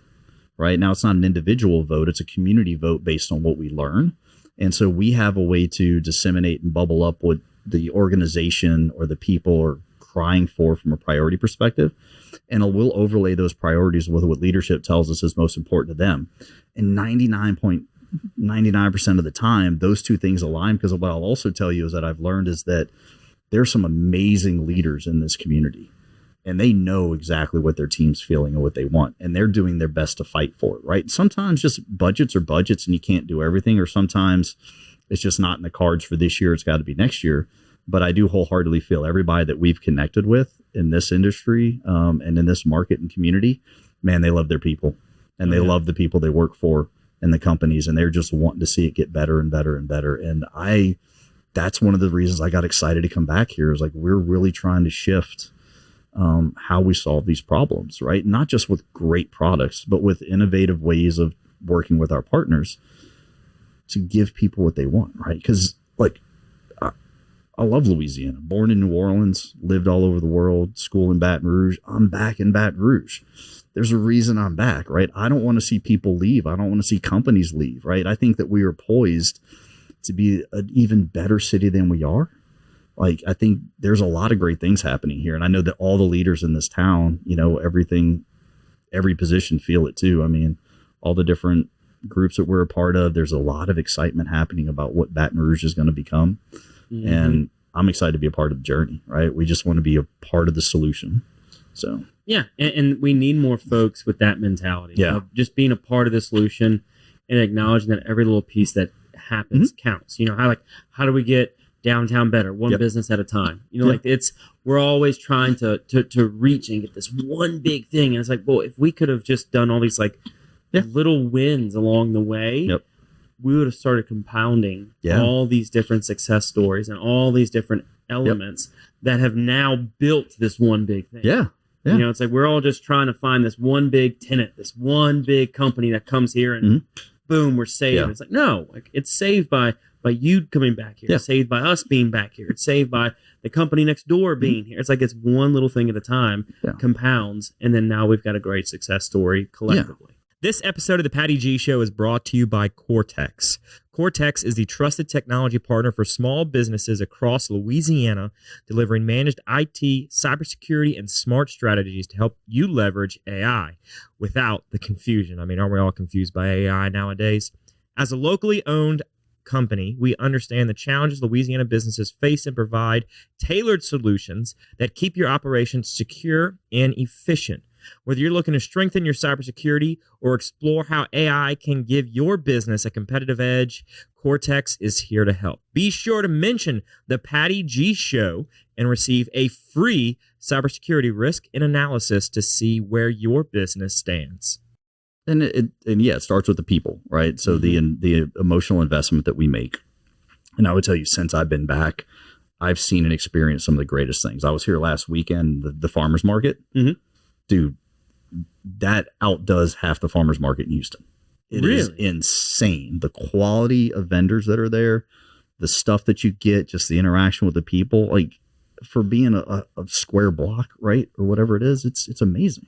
right? Now, it's not an individual vote. It's a community vote based on what we learn. And so we have a way to disseminate and bubble up what the organization or the people are crying for from a priority perspective. And we'll overlay those priorities with what leadership tells us is most important to them. And 99% of the time, those two things align, because what I'll also tell you is that I've learned is that there's some amazing leaders in this community, and they know exactly what their team's feeling and what they want, and they're doing their best to fight for it, right? Sometimes just budgets are budgets and you can't do everything, or sometimes it's just not in the cards for this year. It's got to be next year. But I do wholeheartedly feel everybody that we've connected with in this industry and in this market and community, man, they love their people, and they love the people they work for and the companies, and they're just wanting to see it get better and better and better. And that's one of the reasons I got excited to come back here, is like, we're really trying to shift how we solve these problems, right? Not just with great products, but with innovative ways of working with our partners to give people what they want, right? Because like, I love Louisiana. Born in New Orleans, lived all over the world, school in Baton Rouge. I'm back in Baton Rouge. there's a reason I'm back, right? I don't want to see people leave. I don't want to see companies leave, right? I think that we are poised to be an even better city than we are. Like, I think there's a lot of great things happening here. And I know that all the leaders in this town, you know, every position feel it too. I mean, all the different groups that we're a part of, there's a lot of excitement happening about what Baton Rouge is going to become. Mm-hmm. And I'm excited to be a part of the journey, right? We just want to be a part of the solution. So, yeah. And we need more folks with that mentality of just being a part of the solution and acknowledging that every little piece that happens counts. You know, how do we get downtown better, one business at a time? You know, like we're always trying to reach and get this one big thing. And it's like, well, if we could have just done all these like little wins along the way, we would have started compounding all these different success stories and all these different elements that have now built this one big thing. Yeah. You know, it's like we're all just trying to find this one big tenant, this one big company that comes here and boom, we're saved. Yeah. It's like, no, like it's saved by you coming back here. It's saved by us being back here. It's saved by the company next door being here. It's like it's one little thing at a time, compounds, and then now we've got a great success story collectively. This episode of the Patty G Show is brought to you by Cortex. Cortex is the trusted technology partner for small businesses across Louisiana, delivering managed IT, cybersecurity, and smart strategies to help you leverage AI without the confusion. I mean, aren't we all confused by AI nowadays? As a locally owned company, we understand the challenges Louisiana businesses face and provide tailored solutions that keep your operations secure and efficient. Whether you're looking to strengthen your cybersecurity or explore how AI can give your business a competitive edge, Cortex is here to help. Be sure to mention the Patty G Show and receive a free cybersecurity risk and analysis to see where your business stands. And it starts with the people, right? So the emotional investment that we make. And I would tell you, since I've been back, I've seen and experienced some of the greatest things. I was here last weekend, the farmers market. Dude, that outdoes half the farmers market in Houston. It is insane. The quality of vendors that are there, the stuff that you get, just the interaction with the people, like for being a square block, right? Or whatever it is, it's amazing.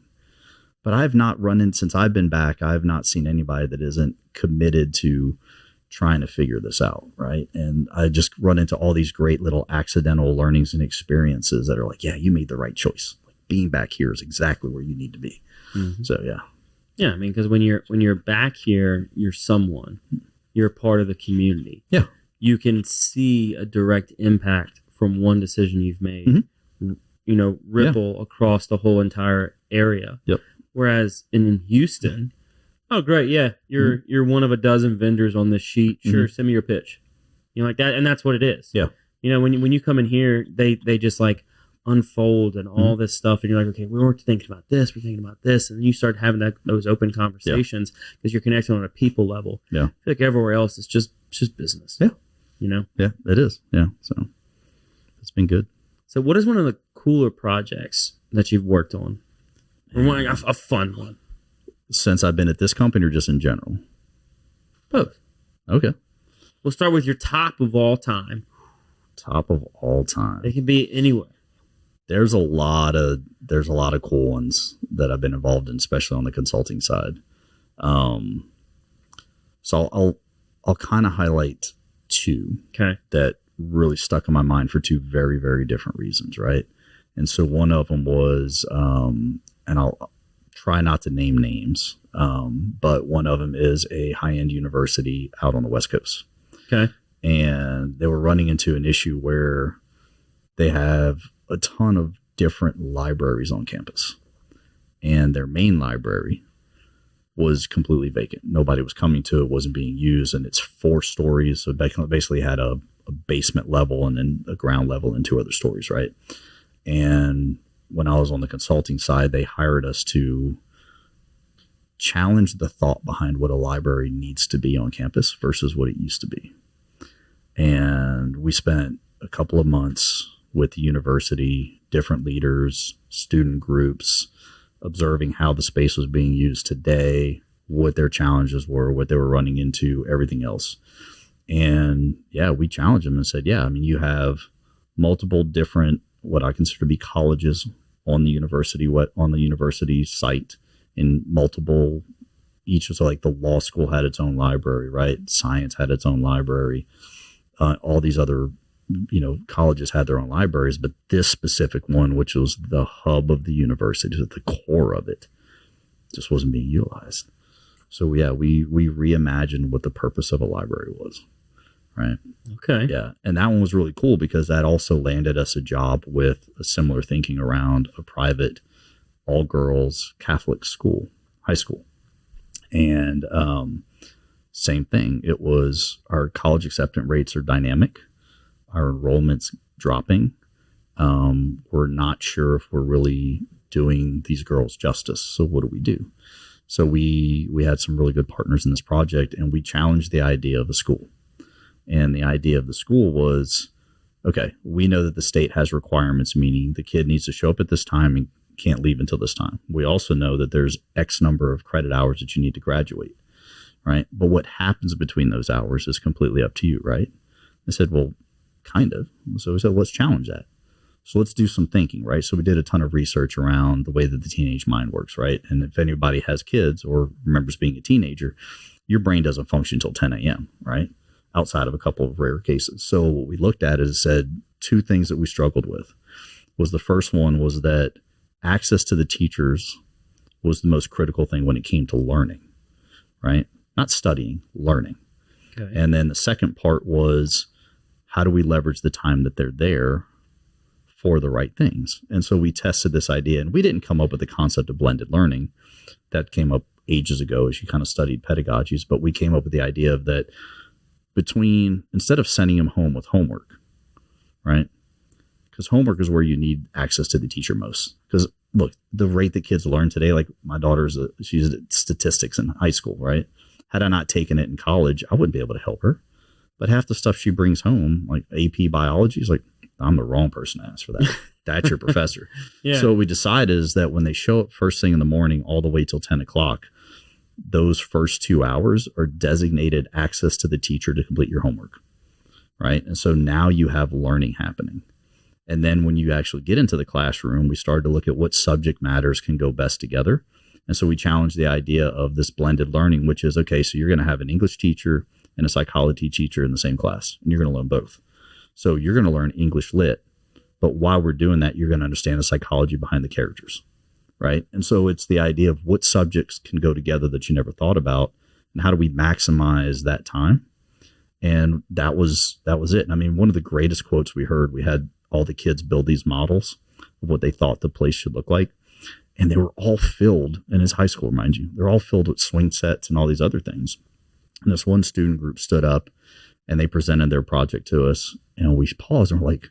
But I've not run in, since I've been back, I've not seen anybody that isn't committed to trying to figure this out, right? And I just run into all these great little accidental learnings and experiences that are like, yeah, you made the right choice. Being back here is exactly where you need to be. So I mean, because when you're back here, you're someone, you're a part of the community. You can see a direct impact from one decision you've made, you know, ripple across the whole entire area. Whereas in Houston, oh great, you're one of a dozen vendors on this sheet. Sure, send me your pitch. You know, like that, and that's what it is. You know, when you come in here, they just like unfold and all this stuff, and you're like, okay, we weren't thinking about this, we're thinking about this, and then you start having those open conversations because you're connecting on a people level. I feel like everywhere else it's just business. You know. It is. So it's been good. So what is one of the cooler projects that you've worked on, or one a fun one since I've been at this company, or just in general? Both. Okay, we'll start with your top of all time. Top of all time. It can be anywhere. There's a lot of cool ones that I've been involved in, especially on the consulting side. So I'll kind of highlight two that really stuck in my mind for two very, very different reasons, right? And so one of them was, and I'll try not to name names, but one of them is a high-end university out on the West Coast. And they were running into an issue where they have a ton of different libraries on campus, and their main library was completely vacant. Nobody was coming to it, wasn't being used, and it's 4 stories. So basically had a basement level and then a ground level and 2 other stories, right? And when I was on the consulting side, they hired us to challenge the thought behind what a library needs to be on campus versus what it used to be. And we spent a couple of months with the university, different leaders, student groups, observing how the space was being used today, what their challenges were, what they were running into, everything else. And we challenged them and said, I mean, you have multiple different, what I consider to be colleges on the university site in multiple, each was like the law school had its own library, right? Science had its own library. All these other, colleges had their own libraries, but this specific one, which was the hub of the university, the core of it, just wasn't being utilized. So yeah, we reimagined what the purpose of a library was. Right. Okay. Yeah. And that one was really cool because that also landed us a job with a similar thinking around a private all girls Catholic school, high school. And same thing. It was our college acceptance rates are dynamic. Our enrollment's dropping. We're not sure if we're really doing these girls justice. So what do we do? So we had some really good partners in this project, and we challenged the idea of a school. And the idea of the school was, okay, we know that the state has requirements, meaning the kid needs to show up at this time and can't leave until this time. We also know that there's X number of credit hours that you need to graduate, right? But what happens between those hours is completely up to you, right? I said, well, kind of. So we said, let's challenge that. So let's do some thinking, right? So we did a ton of research around the way that the teenage mind works, right? And if anybody has kids or remembers being a teenager, your brain doesn't function until 10 a.m., right? Outside of a couple of rare cases. So what we looked at is said two things that we struggled with. Was the first one was that access to the teachers was the most critical thing when it came to learning, right? Not studying, learning. Okay. And then the second part was, how do we leverage the time that they're there for the right things? And so we tested this idea, and we didn't come up with the concept of blended learning. That came up ages ago as you kind of studied pedagogies, but we came up with the idea of that instead of sending them home with homework, right? Because homework is where you need access to the teacher most. Because look, the rate that kids learn today, like my daughter's, she's statistics in high school, right? Had I not taken it in college, I wouldn't be able to help her. But half the stuff she brings home, like AP biology, is like, I'm the wrong person to ask for that. That's your professor. Yeah. So what we decide is that when they show up first thing in the morning all the way till 10 o'clock, those first 2 hours are designated access to the teacher to complete your homework, right? And so now you have learning happening. And then when you actually get into the classroom, we started to look at what subject matters can go best together. And so we challenged the idea of this blended learning, which is, okay, so you're going to have an English teacher and a psychology teacher in the same class, and you're going to learn both. So you're going to learn English lit, but while we're doing that, you're going to understand the psychology behind the characters. Right. And so it's the idea of what subjects can go together that you never thought about, and how do we maximize that time? And that was it. And I mean, one of the greatest quotes we heard, we had all the kids build these models of what they thought the place should look like. And they were all filled, and it's high school, mind you, they're all filled with swing sets and all these other things. And this one student group stood up and they presented their project to us, and we paused and we're like,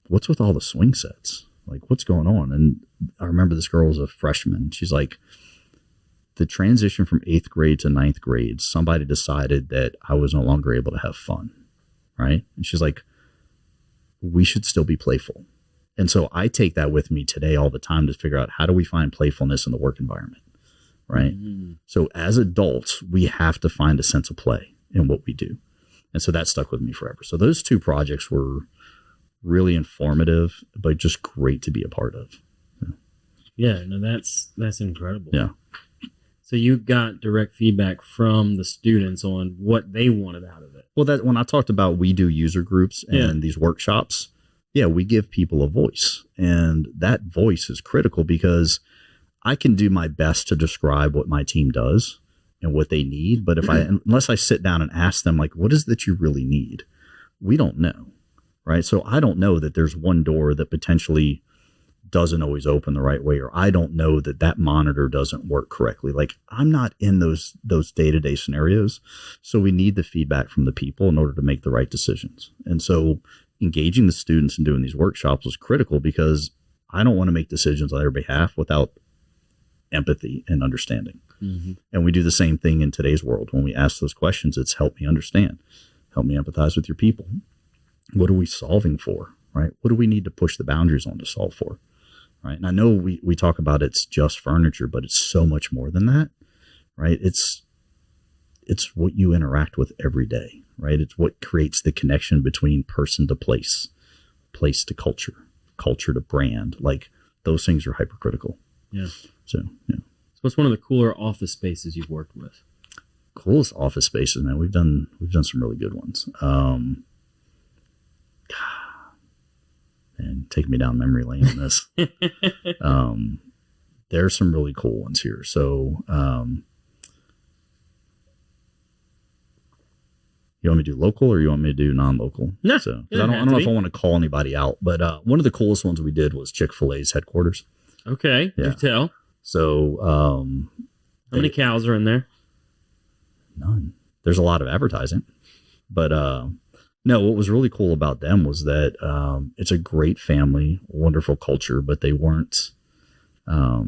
what's with all the swing sets? Like, what's going on? And I remember this girl was a freshman. She's like, the transition from 8th grade to 9th grade, somebody decided that I was no longer able to have fun, right? And she's like, we should still be playful. And so I take that with me today all the time to figure out, how do we find playfulness in the work environment, right? Mm-hmm. So as adults, we have to find a sense of play in what we do. And so that stuck with me forever. So those two projects were really informative, but just great to be a part of. Yeah, no, that's incredible. Yeah. So you got direct feedback from the students on what they wanted out of it. Well, that when I talked about we do user groups and these workshops, we give people a voice, and that voice is critical because I can do my best to describe what my team does and what they need, but unless I sit down and ask them, like, what is it that you really need? We don't know. Right. So I don't know that there's one door that potentially doesn't always open the right way, or I don't know that that monitor doesn't work correctly. Like, I'm not in those day-to-day scenarios. So we need the feedback from the people in order to make the right decisions. And so engaging the students and doing these workshops was critical because I don't want to make decisions on their behalf without empathy and understanding. Mm-hmm. And we do the same thing in today's world. When we ask those questions, it's help me understand, help me empathize with your people. What are we solving for, right? What do we need to push the boundaries on to solve for, right? And I know we talk about it's just furniture, but it's so much more than that, right? It's what you interact with every day, right? It's what creates the connection between person to place to culture to brand. Like, those things are hypercritical. Yeah. So, yeah. What's one of the cooler office spaces you've worked with? Coolest office spaces, man. We've done some really good ones. And take me down memory lane in this. There's some really cool ones here. So, you want me to do local or you want me to do non-local? No, so I don't know if I want to call anybody out, but one of the coolest ones we did was Chick-fil-A's headquarters. Okay, Yeah. do tell. So, how many cows are in there? None. There's a lot of advertising, but no. What was really cool about them was that it's a great family, wonderful culture, but they weren't. There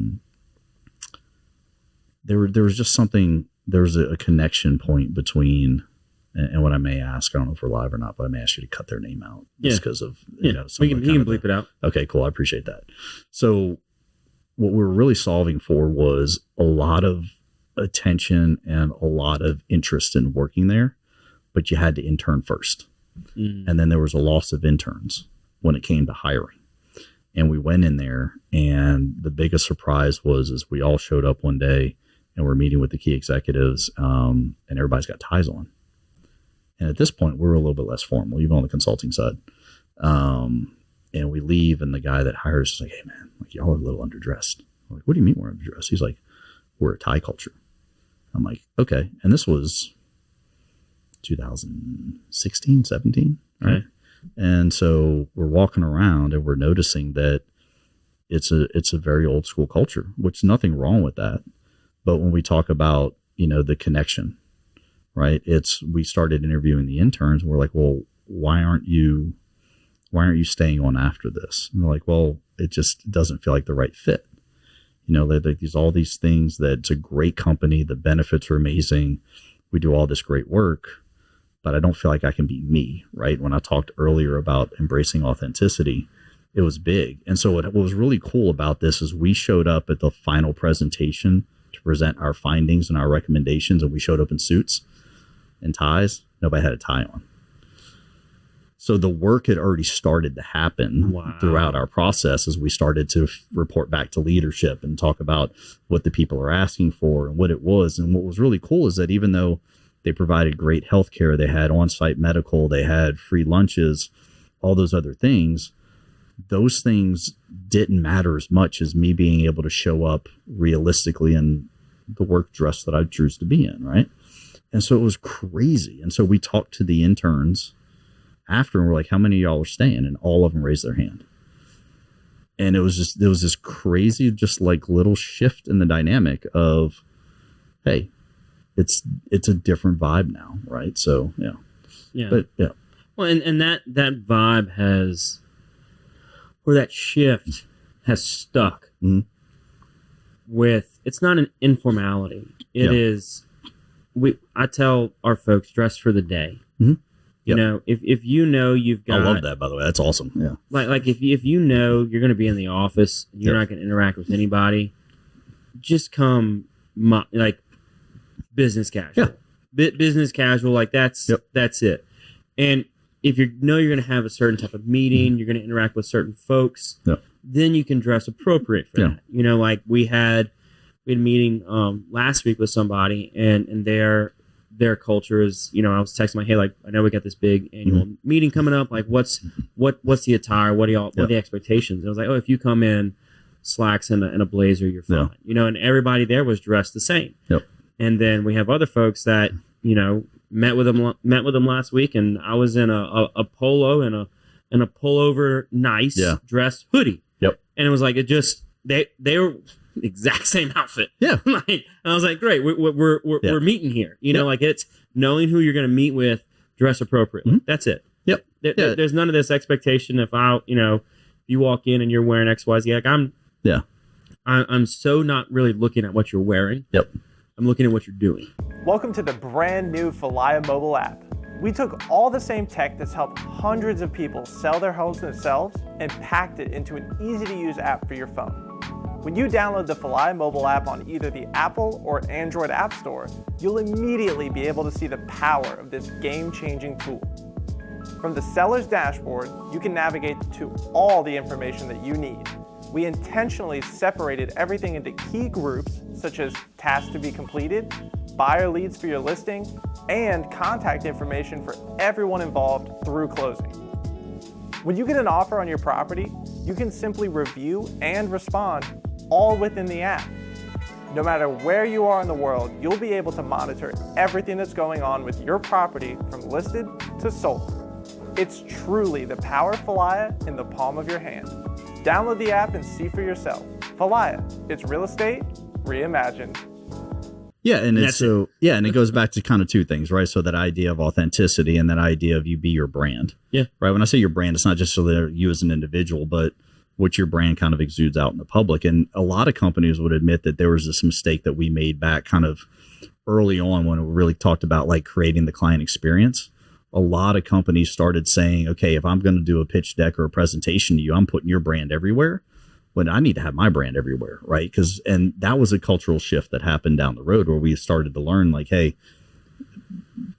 was just something. There was a connection point between. And what I may ask, I don't know if we're live or not, but I may ask you to cut their name out just because of you know. We can bleep it out. Okay, cool. I appreciate that. So, what we were really solving for was a lot of attention and a lot of interest in working there, but you had to intern first. And then there was a loss of interns when it came to hiring. And we went in there, and the biggest surprise was we all showed up one day and we're meeting with the key executives, and everybody's got ties on. And at this point, we're a little bit less formal, even on the consulting side. And we leave, and the guy that hires is like, "Hey, man, like y'all are a little underdressed." I'm like, "What do you mean we're underdressed?" He's like, "We're a tie culture." I'm like, "Okay." And this was 2016, 17, right? Okay. And so we're walking around and we're noticing that it's a very old school culture, which nothing wrong with that. But when we talk about, you know, the connection, right? We started interviewing the interns and we're like, "Well, why aren't you staying on after this?" And they're like, "Well, it just doesn't feel like the right fit." You know, there's all these things that it's a great company. The benefits are amazing. We do all this great work, but I don't feel like I can be me, right? When I talked earlier about embracing authenticity, it was big. And so what was really cool about this is we showed up at the final presentation to present our findings and our recommendations, and we showed up in suits and ties. Nobody had a tie on. So the work had already started to happen throughout our process as we started to report back to leadership and talk about what the people are asking for and what it was. And what was really cool is that even though they provided great health care, they had on-site medical, they had free lunches, all those other things, those things didn't matter as much as me being able to show up realistically in the work dress that I choose to be in, right? And so it was crazy. And so we talked to the interns after and we're like, "How many of y'all are staying?" And all of them raised their hand. And there was this crazy, just like little shift in the dynamic of, hey, it's a different vibe now, right? So Yeah. But yeah. Well, and that vibe has, or that shift has stuck with, it's not an informality. It is, I tell our folks, dress for the day. You know, if you know you've got, I love that, by the way. That's awesome. Yeah. Like if you know you're going to be in the office, you're not going to interact with anybody, just come like business casual. Business casual, like that's it. And if you know you're going to have a certain type of meeting, you're going to interact with certain folks, then you can dress appropriate for that. You know, like we had a meeting last week with somebody, and their culture is, you know, I was texting my, "Hey, like, I know we got this big annual meeting coming up. Like, what's the attire? What are the expectations?" And I was like, "Oh, if you come in slacks and a blazer, you're fine." You know, and everybody there was dressed the same. And then we have other folks that, you know, met with them last week, and I was in a polo and a pullover, nice dressed hoodie. And it was like, it just, they were exact same outfit. Like, and I was like, great, we're meeting here. You know, like, it's knowing who you're going to meet with, dress appropriately. That's it. There's none of this expectation. If you walk in and you're wearing XYZ, like I'm so not really looking at what you're wearing. I'm looking at what you're doing. Welcome to the brand new Falia mobile app. We took all the same tech that's helped hundreds of people sell their homes themselves and packed it into an easy-to-use app for your phone. When you download the Falia mobile app on either the Apple or Android App Store, you'll immediately be able to see the power of this game-changing tool. From the seller's dashboard, you can navigate to all the information that you need, We intentionally separated everything into key groups, such as tasks to be completed, buyer leads for your listing, and contact information for everyone involved through closing. When you get an offer on your property, you can simply review and respond all within the app. No matter where you are in the world, you'll be able to monitor everything that's going on with your property from listed to sold. It's truly the power of Falaya in the palm of your hand. Download the app and see for yourself. Falaya, it's real estate reimagined. Yeah, and it goes back to kind of two things, right? So that idea of authenticity and that idea of you be your brand. Yeah. Right. When I say your brand, it's not just so that you as an individual, but what your brand kind of exudes out in the public. And a lot of companies would admit that there was this mistake that we made back kind of early on when we really talked about like creating the client experience. A lot of companies started saying, okay, if I'm going to do a pitch deck or a presentation to you, I'm putting your brand everywhere. When I need to have my brand everywhere, right? And that was a cultural shift that happened down the road where we started to learn like, hey,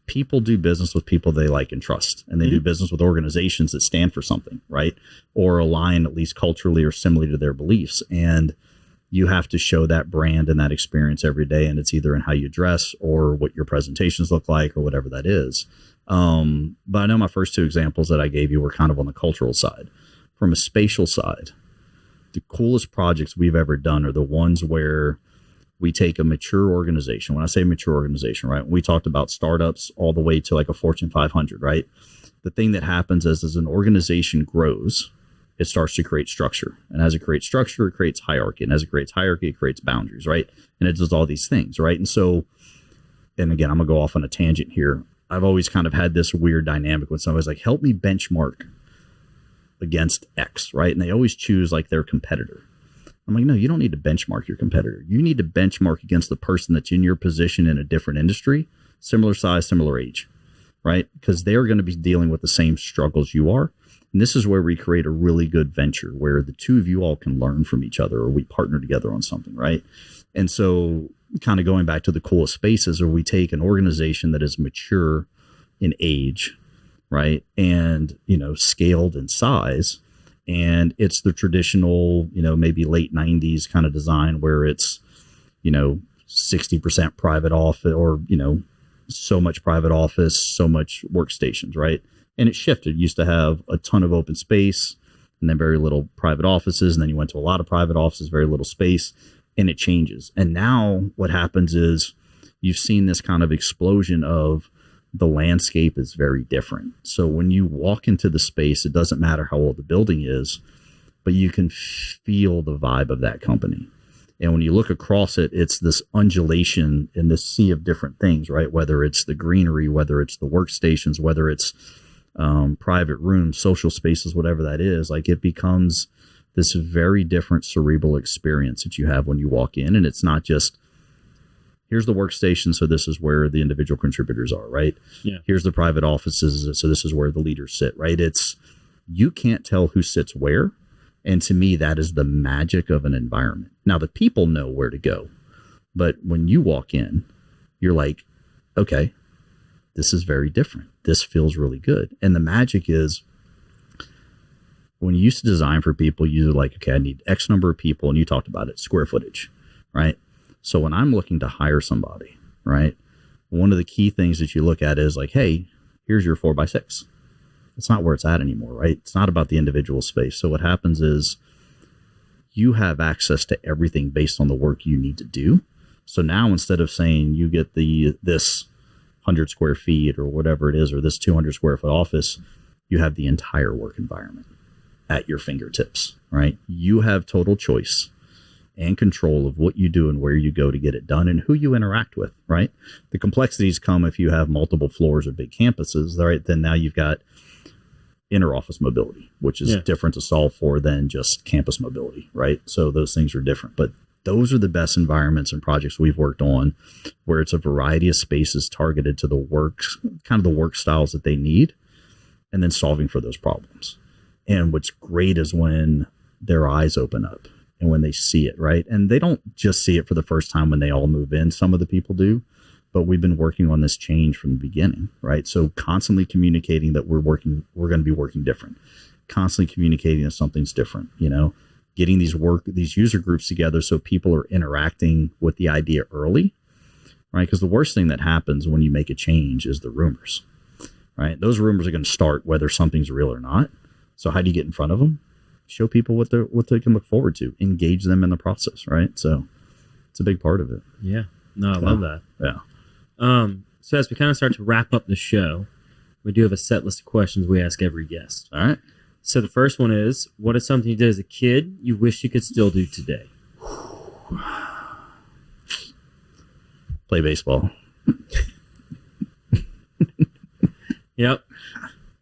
people do business with people they like and trust, and they do business with organizations that stand for something, right? Or align at least culturally or similarly to their beliefs. And you have to show that brand and that experience every day. And it's either in how you dress or what your presentations look like or whatever that is. But I know my first two examples that I gave you were kind of on the cultural side. From a spatial side, the coolest projects we've ever done are the ones where we take a mature organization. When I say mature organization, right? We talked about startups all the way to like a Fortune 500, right? The thing that happens is as an organization grows, it starts to create structure. And as it creates structure, it creates hierarchy. And as it creates hierarchy, it creates boundaries, right? And it does all these things, right? And so, and again, I'm gonna go off on a tangent here. I've always kind of had this weird dynamic when somebody's like, help me benchmark against X, right? And they always choose like their competitor. I'm like, no, you don't need to benchmark your competitor. You need to benchmark against the person that's in your position in a different industry, similar size, similar age, right? Because they're going to be dealing with the same struggles you are. And this is where we create a really good venture where the two of you all can learn from each other, or we partner together on something, right? And so kind of going back to the coolest spaces, where we take an organization that is mature in age, right? And, scaled in size. And it's the traditional, maybe late 90s kind of design where it's, 60% private office or, so much private office, so much workstations, right? And it shifted. You used to have a ton of open space and then very little private offices. And then you went to a lot of private offices, very little space, and it changes. And now what happens is you've seen this kind of explosion of the landscape is very different. So when you walk into the space, it doesn't matter how old the building is, but you can feel the vibe of that company. And when you look across it, it's this undulation in this sea of different things, right? Whether it's the greenery, whether it's the workstations, whether it's private rooms, social spaces, whatever that is, like it becomes this very different cerebral experience that you have when you walk in. And it's not just, here's the workstation, so this is where the individual contributors are, right? Yeah. Here's the private offices, so this is where the leaders sit, right? It's, you can't tell who sits where. And to me, that is the magic of an environment. Now, the people know where to go. But when you walk in, you're like, okay, this is very different. This feels really good. And the magic is, when you used to design for people, you're like, okay, I need X number of people. And you talked about it, square footage, right? So when I'm looking to hire somebody, right, one of the key things that you look at is like, hey, here's your 4x6. It's not where it's at anymore, right? It's not about the individual space. So what happens is you have access to everything based on the work you need to do. So now instead of saying you get this 100 square feet or whatever it is, or this 200 square foot office, you have the entire work environment at your fingertips, right? You have total choice and control of what you do and where you go to get it done and who you interact with, right? The complexities come if you have multiple floors or big campuses, right? Then now you've got inter-office mobility, which is different to solve for than just campus mobility, right? So those things are different. But those are the best environments and projects we've worked on where it's a variety of spaces targeted to the works, kind of the work styles that they need, and then solving for those problems. And what's great is when their eyes open up and when they see it, right? And they don't just see it for the first time when they all move in. Some of the people do, but we've been working on this change from the beginning, right? So constantly communicating that we're going to be working different, constantly communicating that something's different, getting these user groups together so people are interacting with the idea early, right? Because the worst thing that happens when you make a change is the rumors, right? Those rumors are going to start whether something's real or not. So how do you get in front of them? Show people what they can look forward to. Engage them in the process, right? So it's a big part of it. Yeah. No, I love that. Yeah. So as we kind of start to wrap up the show, we do have a set list of questions we ask every guest. All right. So the first one is, what is something you did as a kid you wish you could still do today? Play baseball. Yep.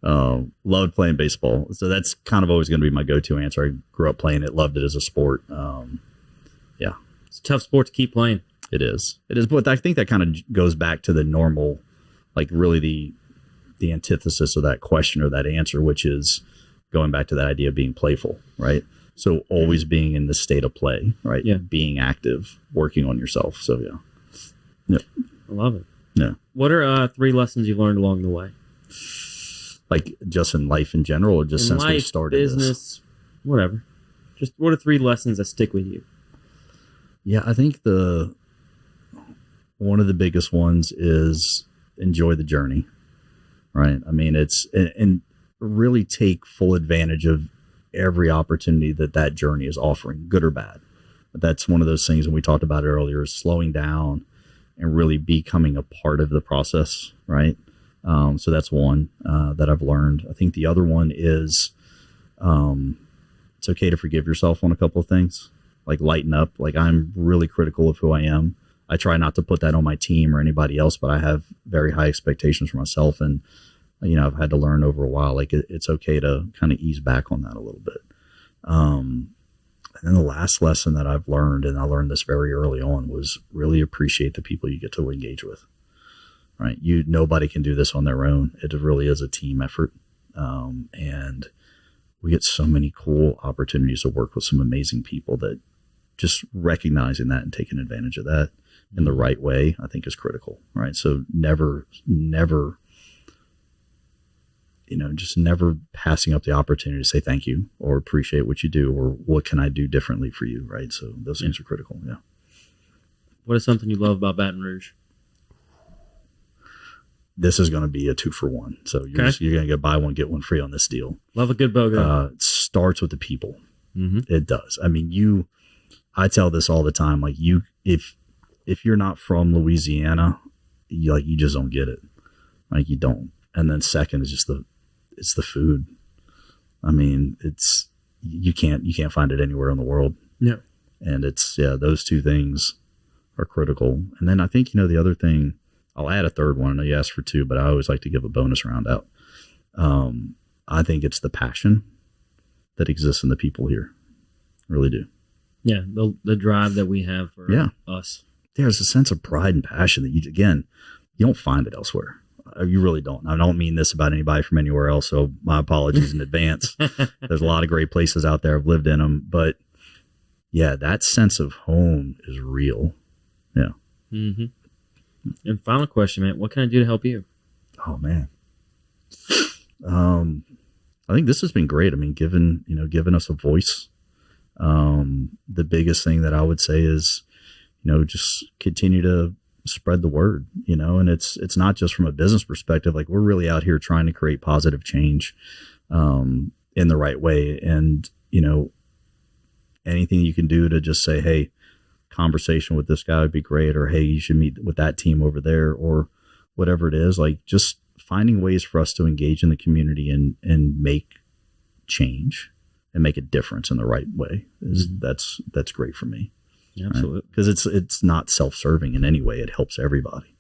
Loved playing baseball. So that's kind of always going to be my go-to answer. I grew up playing it, loved it as a sport. Yeah. It's a tough sport to keep playing. It is. But I think that kind of goes back to the normal, like really the antithesis of that question or that answer, which is going back to that idea of being playful, right? So always being in the state of play, right? Yeah. Being active, working on yourself. So yeah. Yep. I love it. Yeah. What are 3 lessons you've learned along the way? Like just in life in general, or just In since we life, started business, this? whatever. Just what are 3 lessons that stick with you? Yeah, I think one of the biggest ones is enjoy the journey, right? I mean, and really take full advantage of every opportunity that journey is offering, good or bad. But that's one of those things, and we talked about it earlier, is slowing down and really becoming a part of the process, right? So that's one that I've learned. I think the other one is it's okay to forgive yourself on a couple of things, like lighten up. Like I'm really critical of who I am. I try not to put that on my team or anybody else, but I have very high expectations for myself. And, I've had to learn over a while, like it's okay to kind of ease back on that a little bit. And then the last lesson that I've learned, and I learned this very early on, was really appreciate the people you get to engage with, right? Nobody can do this on their own. It really is a team effort. And we get so many cool opportunities to work with some amazing people that just recognizing that and taking advantage of that in the right way, I think is critical, right? So never, just never passing up the opportunity to say thank you or appreciate what you do or what can I do differently for you, right? So those things are critical, yeah. What is something you love about Baton Rouge? This is going to be a 2-for-1. So you're going to get buy one, get one free on this deal. Love a good BOGO. It starts with the people. Mm-hmm. It does. I mean, I tell this all the time, like if you're not from Louisiana, you just don't get it. Like you don't. And then second is just it's the food. I mean, you can't find it anywhere in the world. No. And those 2 things are critical. And then I think, the other thing, I'll add a third one. I know you asked for 2, but I always like to give a bonus round out. I think it's the passion that exists in the people here. I really do. Yeah. The drive that we have for us. There's a sense of pride and passion that you don't find it elsewhere. You really don't. I don't mean this about anybody from anywhere else, so my apologies in advance. There's a lot of great places out there. I've lived in them. But, yeah, that sense of home is real. Yeah. Mm-hmm. And final question, man. What can I do to help you? Oh, man. I think this has been great. I mean, giving us a voice. The biggest thing that I would say is, just continue to spread the word, and it's not just from a business perspective. Like we're really out here trying to create positive change in the right way. And, anything you can do to just say, hey, conversation with this guy would be great. Or, hey, you should meet with that team over there or whatever it is. Like just finding ways for us to engage in the community and make change and make a difference in the right way that's great for me. Yeah, absolutely. Because it's not self-serving in any way. It helps everybody.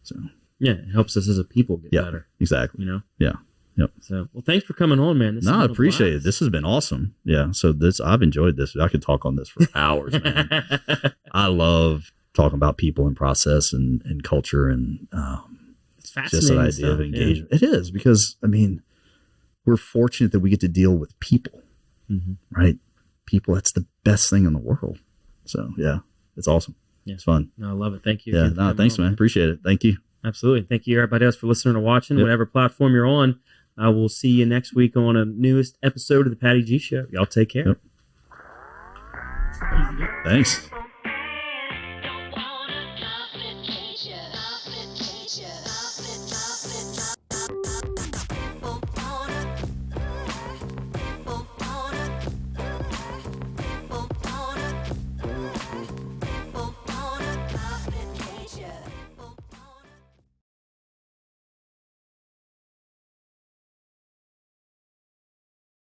So yeah, it helps us as a people get better. Exactly. Yeah. Yep. So well, thanks for coming on, man. I appreciate it. This has been awesome. Yeah. So I've enjoyed this. I could talk on this for hours, man. I love talking about people and process and culture and it's fascinating. Just that idea of engagement. Yeah. It is because we're fortunate that we get to deal with people, right? People. That's the best thing in the world. So, yeah, it's awesome. Yeah. It's fun. No, I love it. Thank you. Yeah, thanks, man. Appreciate it. Thank you. Absolutely. Thank you, everybody else, for listening or watching, whatever platform you're on. I will see you next week on a newest episode of the Patty G Show. Y'all take care. Yep. Thanks.